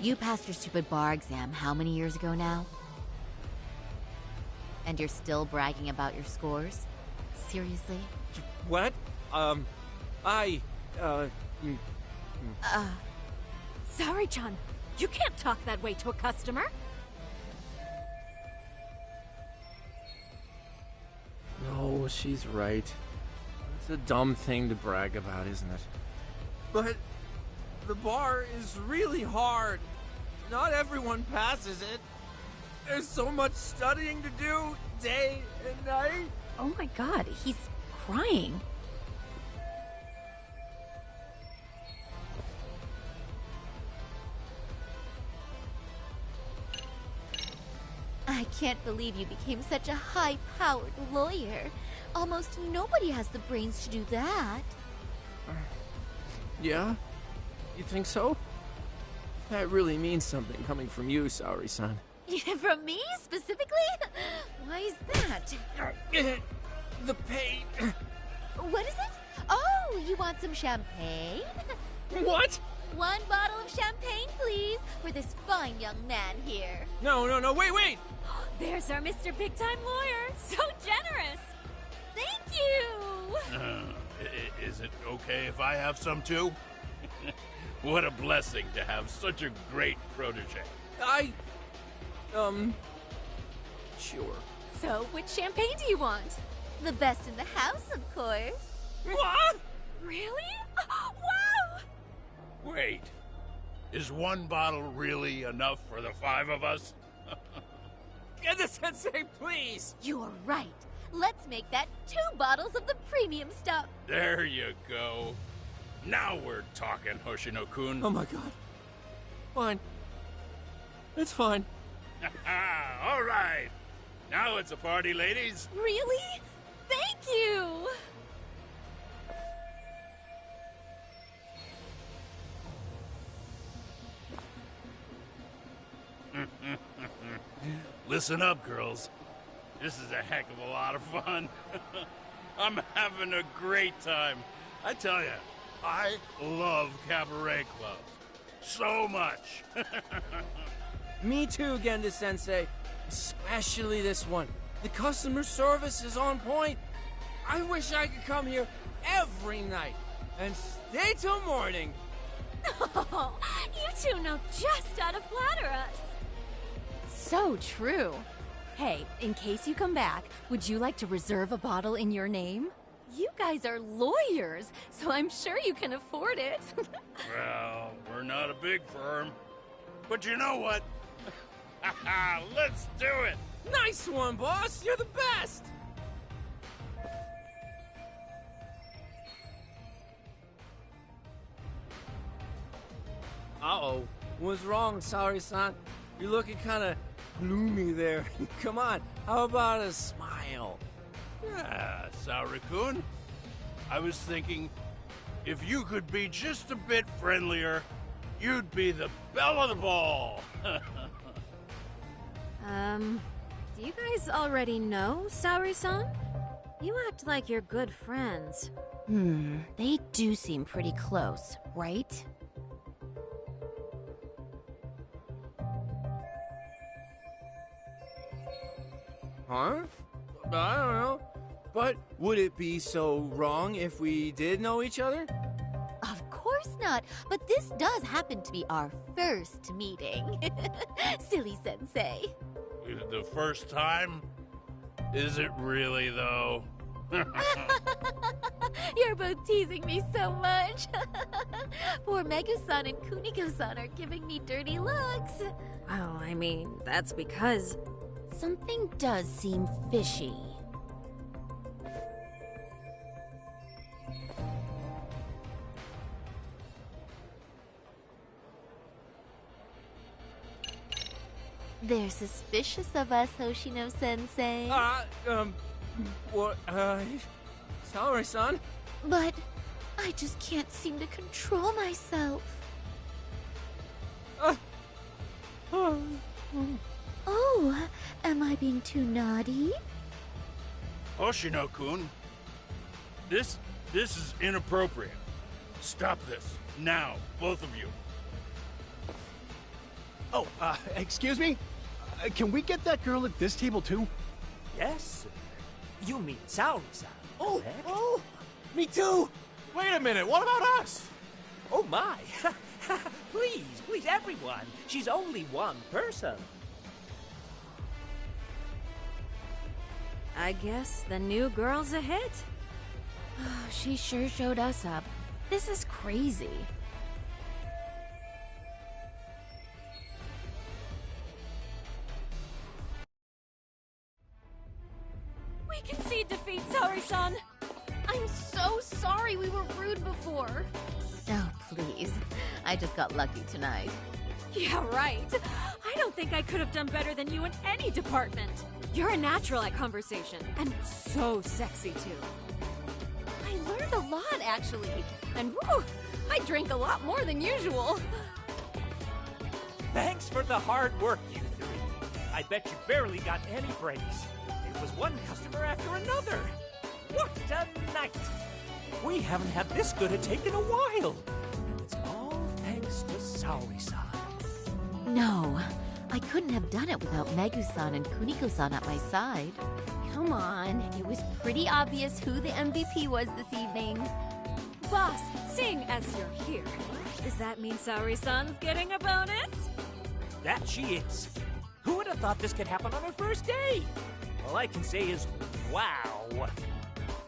You passed your stupid bar exam how many years ago now? And you're still bragging about your scores? Seriously? What? Saori-chan, you can't talk that way to a customer. No, she's right. It's a dumb thing to brag about, isn't it? But the bar is really hard. Not everyone passes it. There's so much studying to do, day and night. Oh my god, he's crying. can't believe you became such a high-powered lawyer. Almost nobody has the brains to do that. Yeah? You think so? That really means something coming from you, Saori-san. From me, specifically? Why is that? The pain. What is it? Oh, you want some champagne? What? 1 bottle of champagne, please, for this fine young man here. No, wait! There's our Mr. Big Time Lawyer. So generous. Thank you. Is it okay if I have some too? What a blessing to have such a great protege. Sure. So, which champagne do you want? The best in the house, of course. What? Really? Wow! Wait, is 1 bottle really enough for the 5 of us? Genda-sensei, please! You are right. Let's make that 2 bottles of the premium stuff. There you go. Now we're talking, Hoshino-kun. Oh my god. Fine. It's fine. All right. Now it's a party, ladies. Really? Thank you! Listen up, girls. This is a heck of a lot of fun. I'm having a great time. I tell you, I love cabaret clubs. So much. Me too, Genda-sensei. Especially this one. The customer service is on point. I wish I could come here every night and stay till morning. Oh, you two know just how to flatter us. So true. Hey, in case you come back, would you like to reserve a bottle in your name? You guys are lawyers, so I'm sure you can afford it. Well, we're not a big firm. But you know what? Let's do it! Nice one, boss! You're the best! Uh-oh. What's wrong, Saori-san? You're looking kind of gloomy there. Come on, how about a smile? Yeah, Saori-kun. I was thinking, if you could be just a bit friendlier, you'd be the belle of the ball. Do you guys already know Saori-san? You act like you're good friends. They do seem pretty close, right? Huh? I don't know. But would it be so wrong if we did know each other? Of course not, but this does happen to be our first meeting. Silly sensei. The first time? Is it really, though? You're both teasing me so much. Poor Megu-san and Kuniko-san are giving me dirty looks. Well, I mean, that's because... Something does seem fishy. They're suspicious of us, Hoshino-sensei. What, Saori-san? But I just can't seem to control myself. Oh, am I being too naughty? Hoshino-kun, this is inappropriate. Stop this, now, both of you. Oh, excuse me? Can we get that girl at this table too? Yes. You mean Saori-san, correct? Oh, me too! Wait a minute, what about us? Oh my! Please, everyone. She's only one person. I guess the new girl's a hit. She sure showed us up. This is crazy. We concede defeat, Saori-san. I'm so sorry we were rude before. Oh, please. I just got lucky tonight. Yeah, right. I don't think I could have done better than you in any department. You're a natural at conversation, and so sexy, too. I learned a lot, actually. And woo, I drank a lot more than usual. Thanks for the hard work, you three. I bet you barely got any breaks. It was one customer after another. What a night! We haven't had this good a take in a while. And it's all thanks to Saori-san. No, I couldn't have done it without Megu-san and Kuniko-san at my side. Come on, it was pretty obvious who the MVP was this evening. Boss, seeing as you're here, does that mean Saori-san's getting a bonus? That she is. Who would have thought this could happen on her first day? All I can say is, wow.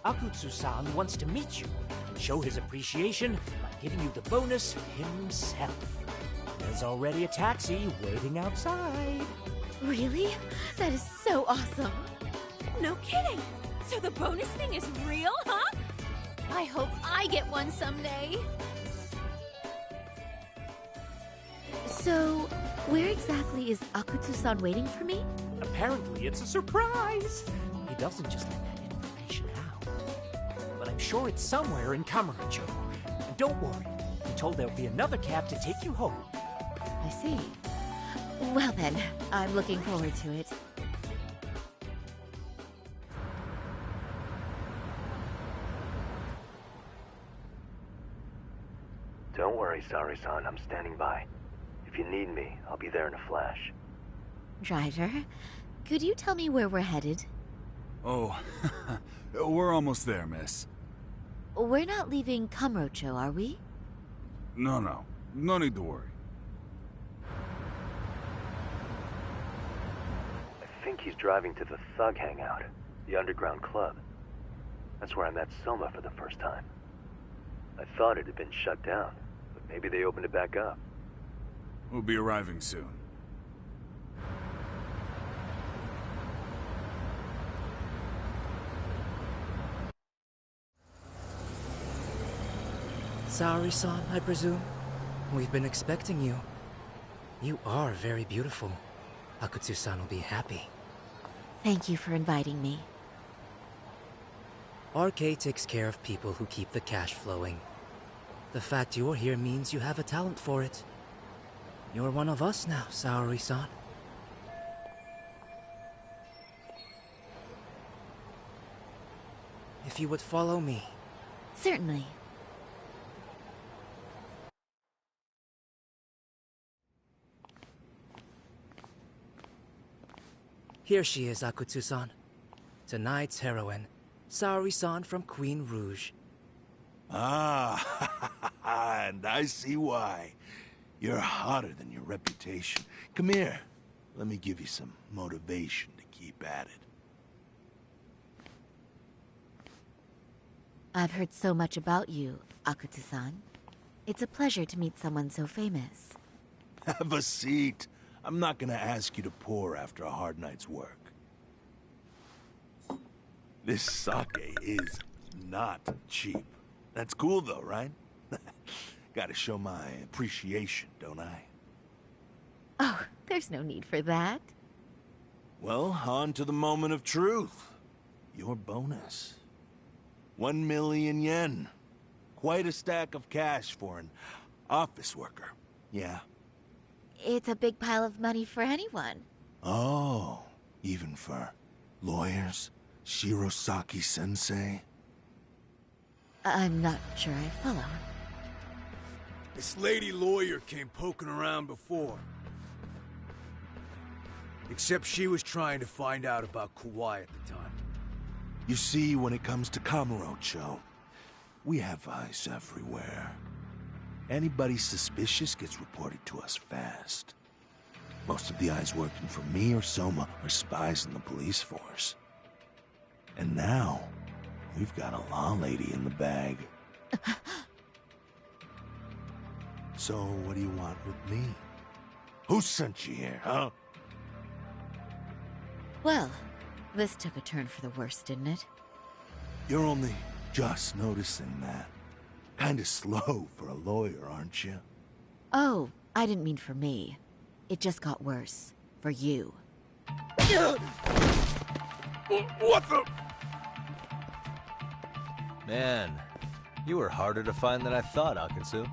Akutsu-san wants to meet you and show his appreciation by giving you the bonus himself. There's already a taxi waiting outside. Really? That is so awesome. No kidding. So the bonus thing is real, huh? I hope I get one someday. So, where exactly is Akutsu-san waiting for me? Apparently it's a surprise. He doesn't just let that information out. But I'm sure it's somewhere in Kamurocho. And don't worry, I'm told there'll be another cab to take you home. I see. Well then, I'm looking forward to it. Don't worry, Saori-san. I'm standing by. If you need me, I'll be there in a flash. Driver, could you tell me where we're headed? Oh, we're almost there, miss. We're not leaving Kamurocho, are we? No. No need to worry. I think he's driving to the Thug Hangout, the underground club. That's where I met Soma for the first time. I thought it had been shut down, but maybe they opened it back up. We'll be arriving soon. Saori-san, I presume? We've been expecting you. You are very beautiful. Akutsu-san will be happy. Thank you for inviting me. RK takes care of people who keep the cash flowing. The fact you're here means you have a talent for it. You're one of us now, Saori-san. If you would follow me. Certainly. Here she is, Akutsu-san. Tonight's heroine, Saori-san from Queen Rouge. Ah, and I see why. You're hotter than your reputation. Come here. Let me give you some motivation to keep at it. I've heard so much about you, Akutsu-san. It's a pleasure to meet someone so famous. Have a seat. I'm not gonna ask you to pour after a hard night's work. This sake is not cheap. That's cool though, right? Gotta show my appreciation, don't I? Oh, there's no need for that. Well, on to the moment of truth. Your bonus. 1 million yen. Quite a stack of cash for an office worker. Yeah. It's a big pile of money for anyone. Oh, even for lawyers? Shirosaki-sensei? I'm not sure I follow. This lady lawyer came poking around before. Except she was trying to find out about Kauai at the time. You see, when it comes to Kamurocho, we have eyes everywhere. Anybody suspicious gets reported to us fast. Most of the eyes working for me or Soma are spies in the police force. And now, we've got a law lady in the bag. So, what do you want with me? Who sent you here, huh? Well, this took a turn for the worse, didn't it? You're only just noticing that. Kinda slow for a lawyer, aren't you? Oh, I didn't mean for me. It just got worse. For you. What the? Man, you were harder to find than I thought, Akinsu.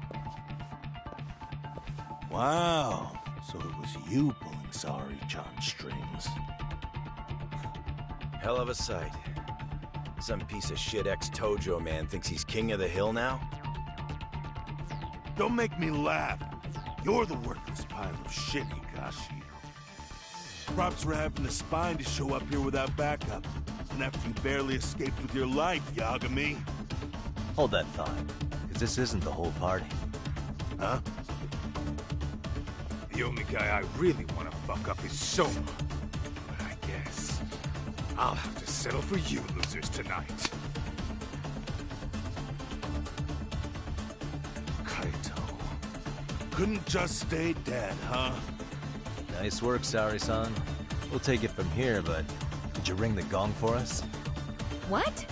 Wow, so it was you pulling Sari-chan's strings. Hell of a sight. Some piece of shit ex-Tojo man thinks he's king of the hill now? Don't make me laugh. You're the worthless pile of shit, Hikashi. Props for having the spine to show up here without backup. And after you barely escaped with your life, Yagami. Hold that thought, because this isn't the whole party. Huh? The only guy I really want to fuck up is Soma. But I guess I'll have to settle for you losers tonight. Kaito. Couldn't just stay dead, huh? Nice work, Sari-san. We'll take it from here, but did you ring the gong for us? What?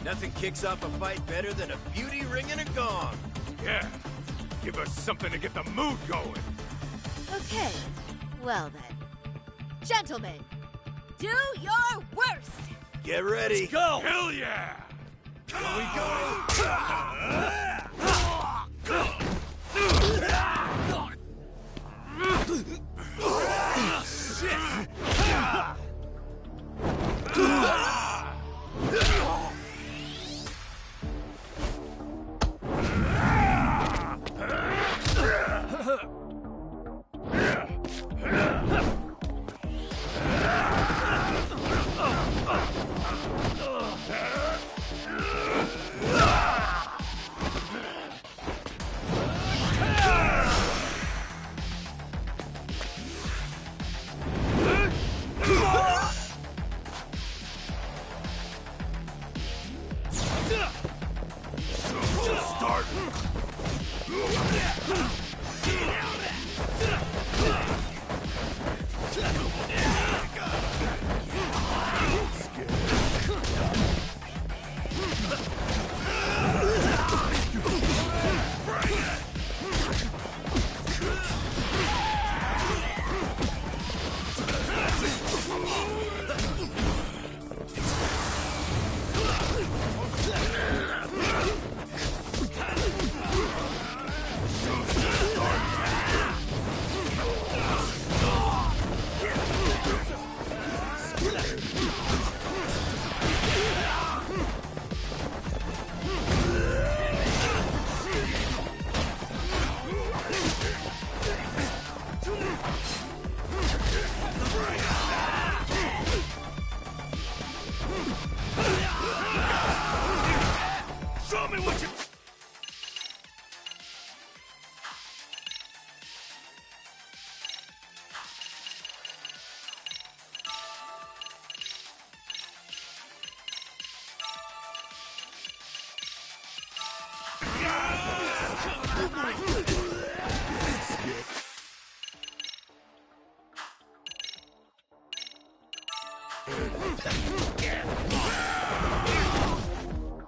Nothing kicks off a fight better than a beauty ringing a gong. Yeah. Give us something to get the mood going. Okay. Well then. Gentlemen, do your worst! Get ready. Let's go! Hell yeah! Here we go!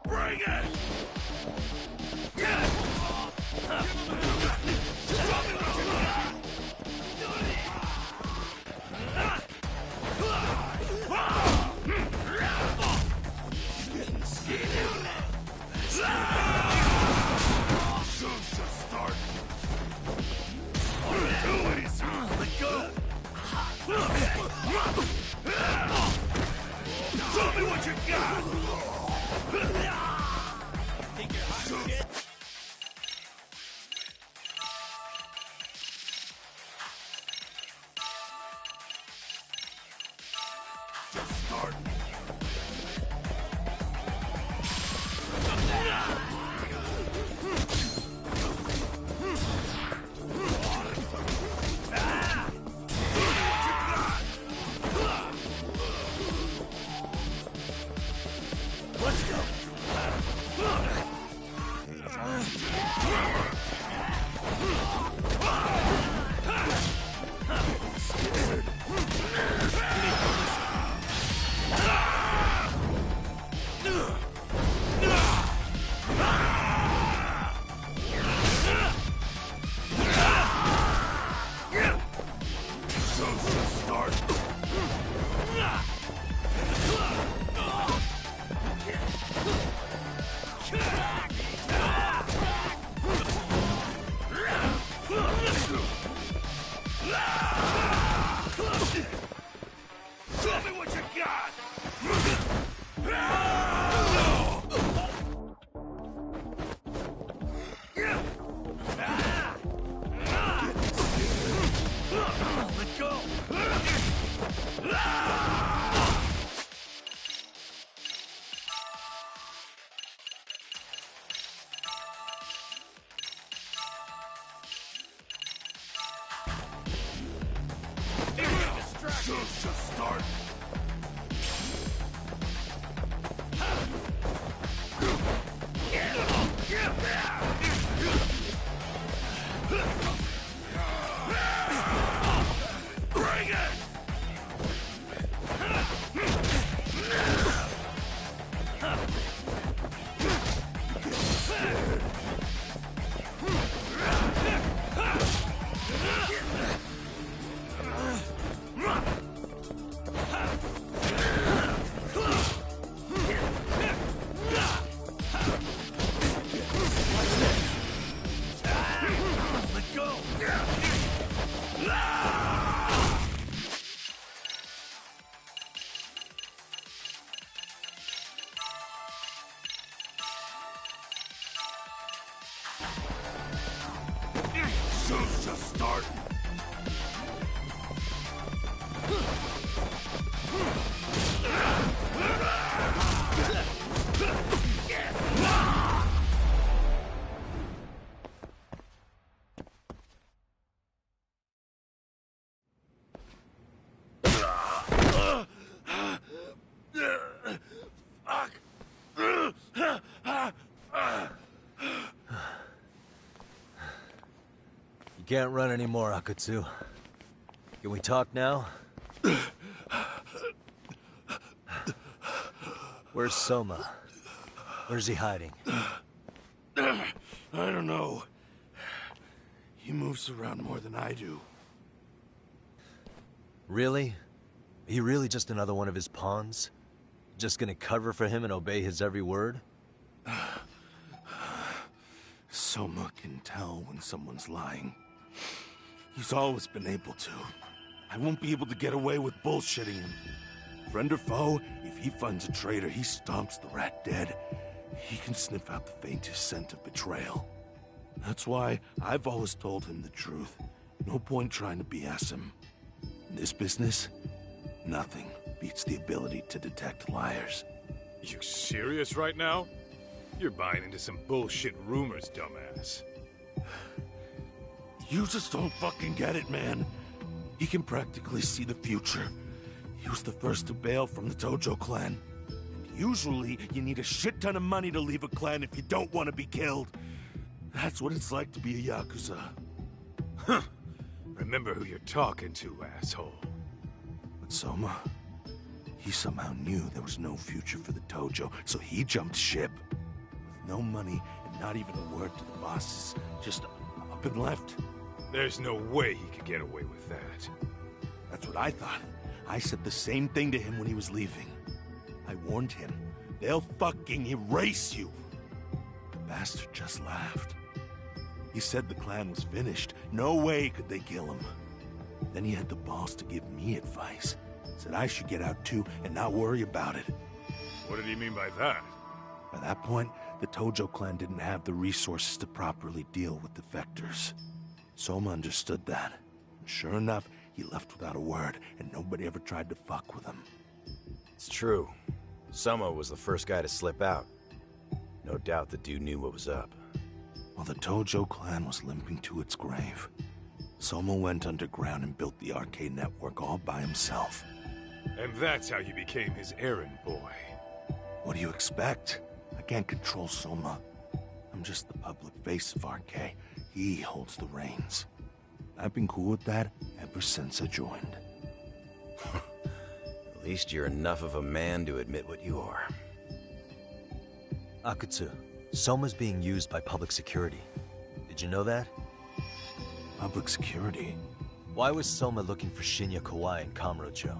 Bring it! me what you got! Let go! Show's just starting. Bring it! Let go! Show's just starting. You can't run anymore, Akatsu. Can we talk now? Where's Soma? Where's he hiding? I don't know. He moves around more than I do. Really? Are you really just another one of his pawns? Just gonna cover for him and obey his every word? Soma can tell when someone's lying. He's always been able to. I won't be able to get away with bullshitting him. Friend or foe, if he finds a traitor, he stomps the rat dead. He can sniff out the faintest scent of betrayal. That's why I've always told him the truth. No point trying to BS him. In this business, nothing beats the ability to detect liars. You serious right now? You're buying into some bullshit rumors, dumbass. You just don't fucking get it, man. He can practically see the future. He was the first to bail from the Tojo clan. And usually, you need a shit ton of money to leave a clan if you don't want to be killed. That's what it's like to be a Yakuza. Huh. Remember who you're talking to, asshole. But Soma, he somehow knew there was no future for the Tojo, so he jumped ship. With no money and not even a word to the bosses, just up and left. There's no way he could get away with that. That's what I thought. I said the same thing to him when he was leaving. I warned him, they'll fucking erase you. The bastard just laughed. He said the clan was finished. No way could they kill him. Then he had the balls to give me advice. Said I should get out too and not worry about it. What did he mean by that? By that point, the Tojo clan didn't have the resources to properly deal with defectors. Soma understood that. And sure enough, he left without a word, and nobody ever tried to fuck with him. It's true. Soma was the first guy to slip out. No doubt the dude knew what was up. While the Tojo clan was limping to its grave, Soma went underground and built the arcade network all by himself. And that's how you became his errand boy. What do you expect? I can't control Soma. I'm just the public face of RK. He holds the reins. I've been cool with that ever since I joined. At least you're enough of a man to admit what you are. Akatsu, Soma's being used by public security. Did you know that? Public security? Why was Soma looking for Shinya Kawai in Kamurocho?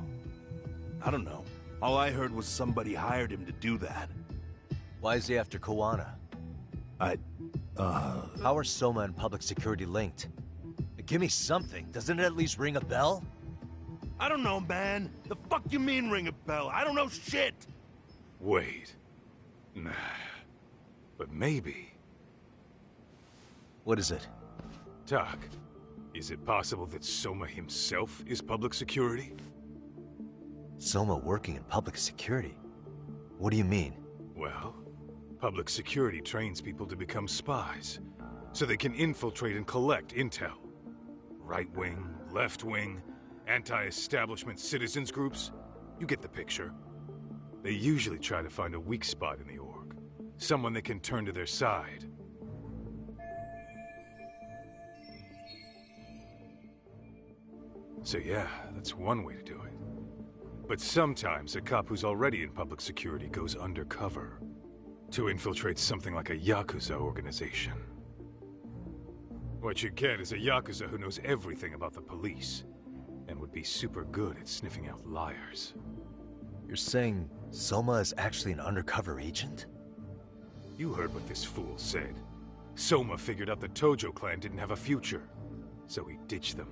I don't know. All I heard was somebody hired him to do that. Why is he after Kawana? How are Soma and public security linked? Give me something. Doesn't it at least ring a bell? I don't know, man. The fuck you mean ring a bell? I don't know shit! Wait. Nah. But maybe. What is it? Doc, is it possible that Soma himself is public security? Soma working in public security? What do you mean? Well, public security trains people to become spies, so they can infiltrate and collect intel. Right-wing, left-wing, anti-establishment citizens groups, you get the picture. They usually try to find a weak spot in the org, someone they can turn to their side. So yeah, that's one way to do it. But sometimes a cop who's already in public security goes undercover to infiltrate something like a Yakuza organization. What you get is a Yakuza who knows everything about the police and would be super good at sniffing out liars. You're saying Soma is actually an undercover agent? You heard what this fool said. Soma figured out the Tojo clan didn't have a future, so he ditched them.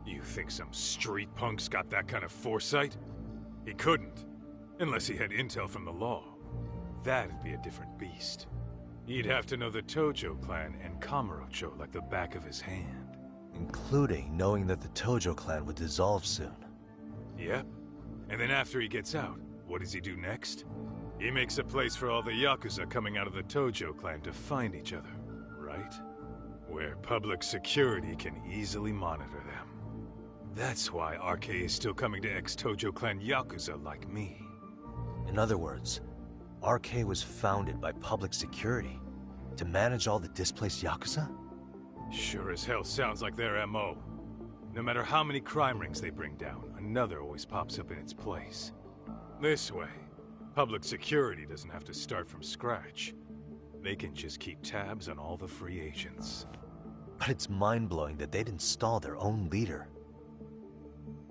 You think some street punk's got that kind of foresight? He couldn't, unless he had intel from the law. That'd be a different beast. He'd have to know the Tojo clan and Kamurocho like the back of his hand. Including knowing that the Tojo clan would dissolve soon. Yep. And then after he gets out, what does he do next? He makes a place for all the Yakuza coming out of the Tojo clan to find each other, right? Where public security can easily monitor them. That's why RK is still coming to ex-Tojo clan Yakuza like me. In other words, RK was founded by public security to manage all the displaced Yakuza? Sure as hell sounds like their MO. No matter how many crime rings they bring down, another always pops up in its place. This way, public security doesn't have to start from scratch. They can just keep tabs on all the free agents. But it's mind-blowing that they'd install their own leader.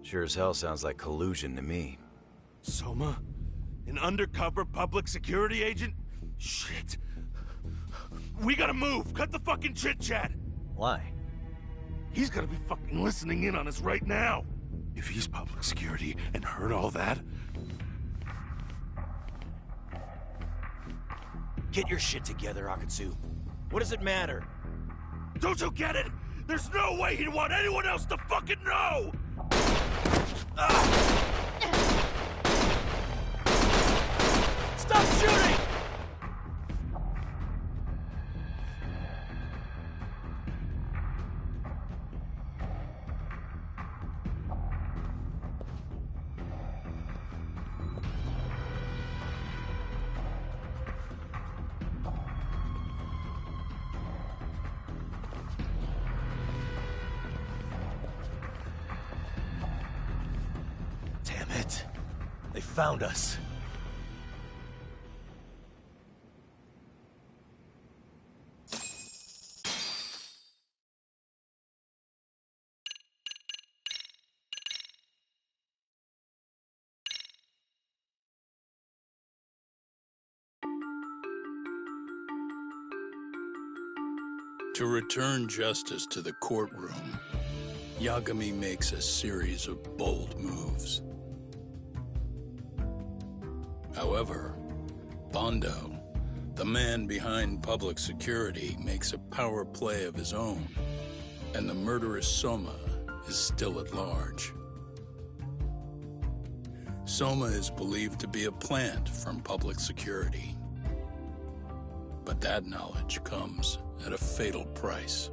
Sure as hell sounds like collusion to me. Soma? An undercover public security agent? Shit. We gotta move! Cut the fucking chit-chat! Why? He's gotta be fucking listening in on us right now! If he's public security and heard all that... Get your shit together, Akatsu. What does it matter? Don't you get it? There's no way he'd want anyone else to fucking know! Stop shooting! Damn it. They found us. To return justice to the courtroom, Yagami makes a series of bold moves. However, Bondo, the man behind public security, makes a power play of his own, and the murderous Soma is still at large. Soma is believed to be a plant from public security, but that knowledge comes at a fatal price.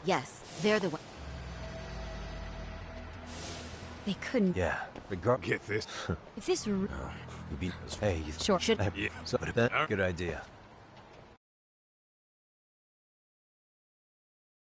Yes, they're the one. They couldn't. Yeah, Get this. If this were... Hey, you Sure, should... good idea.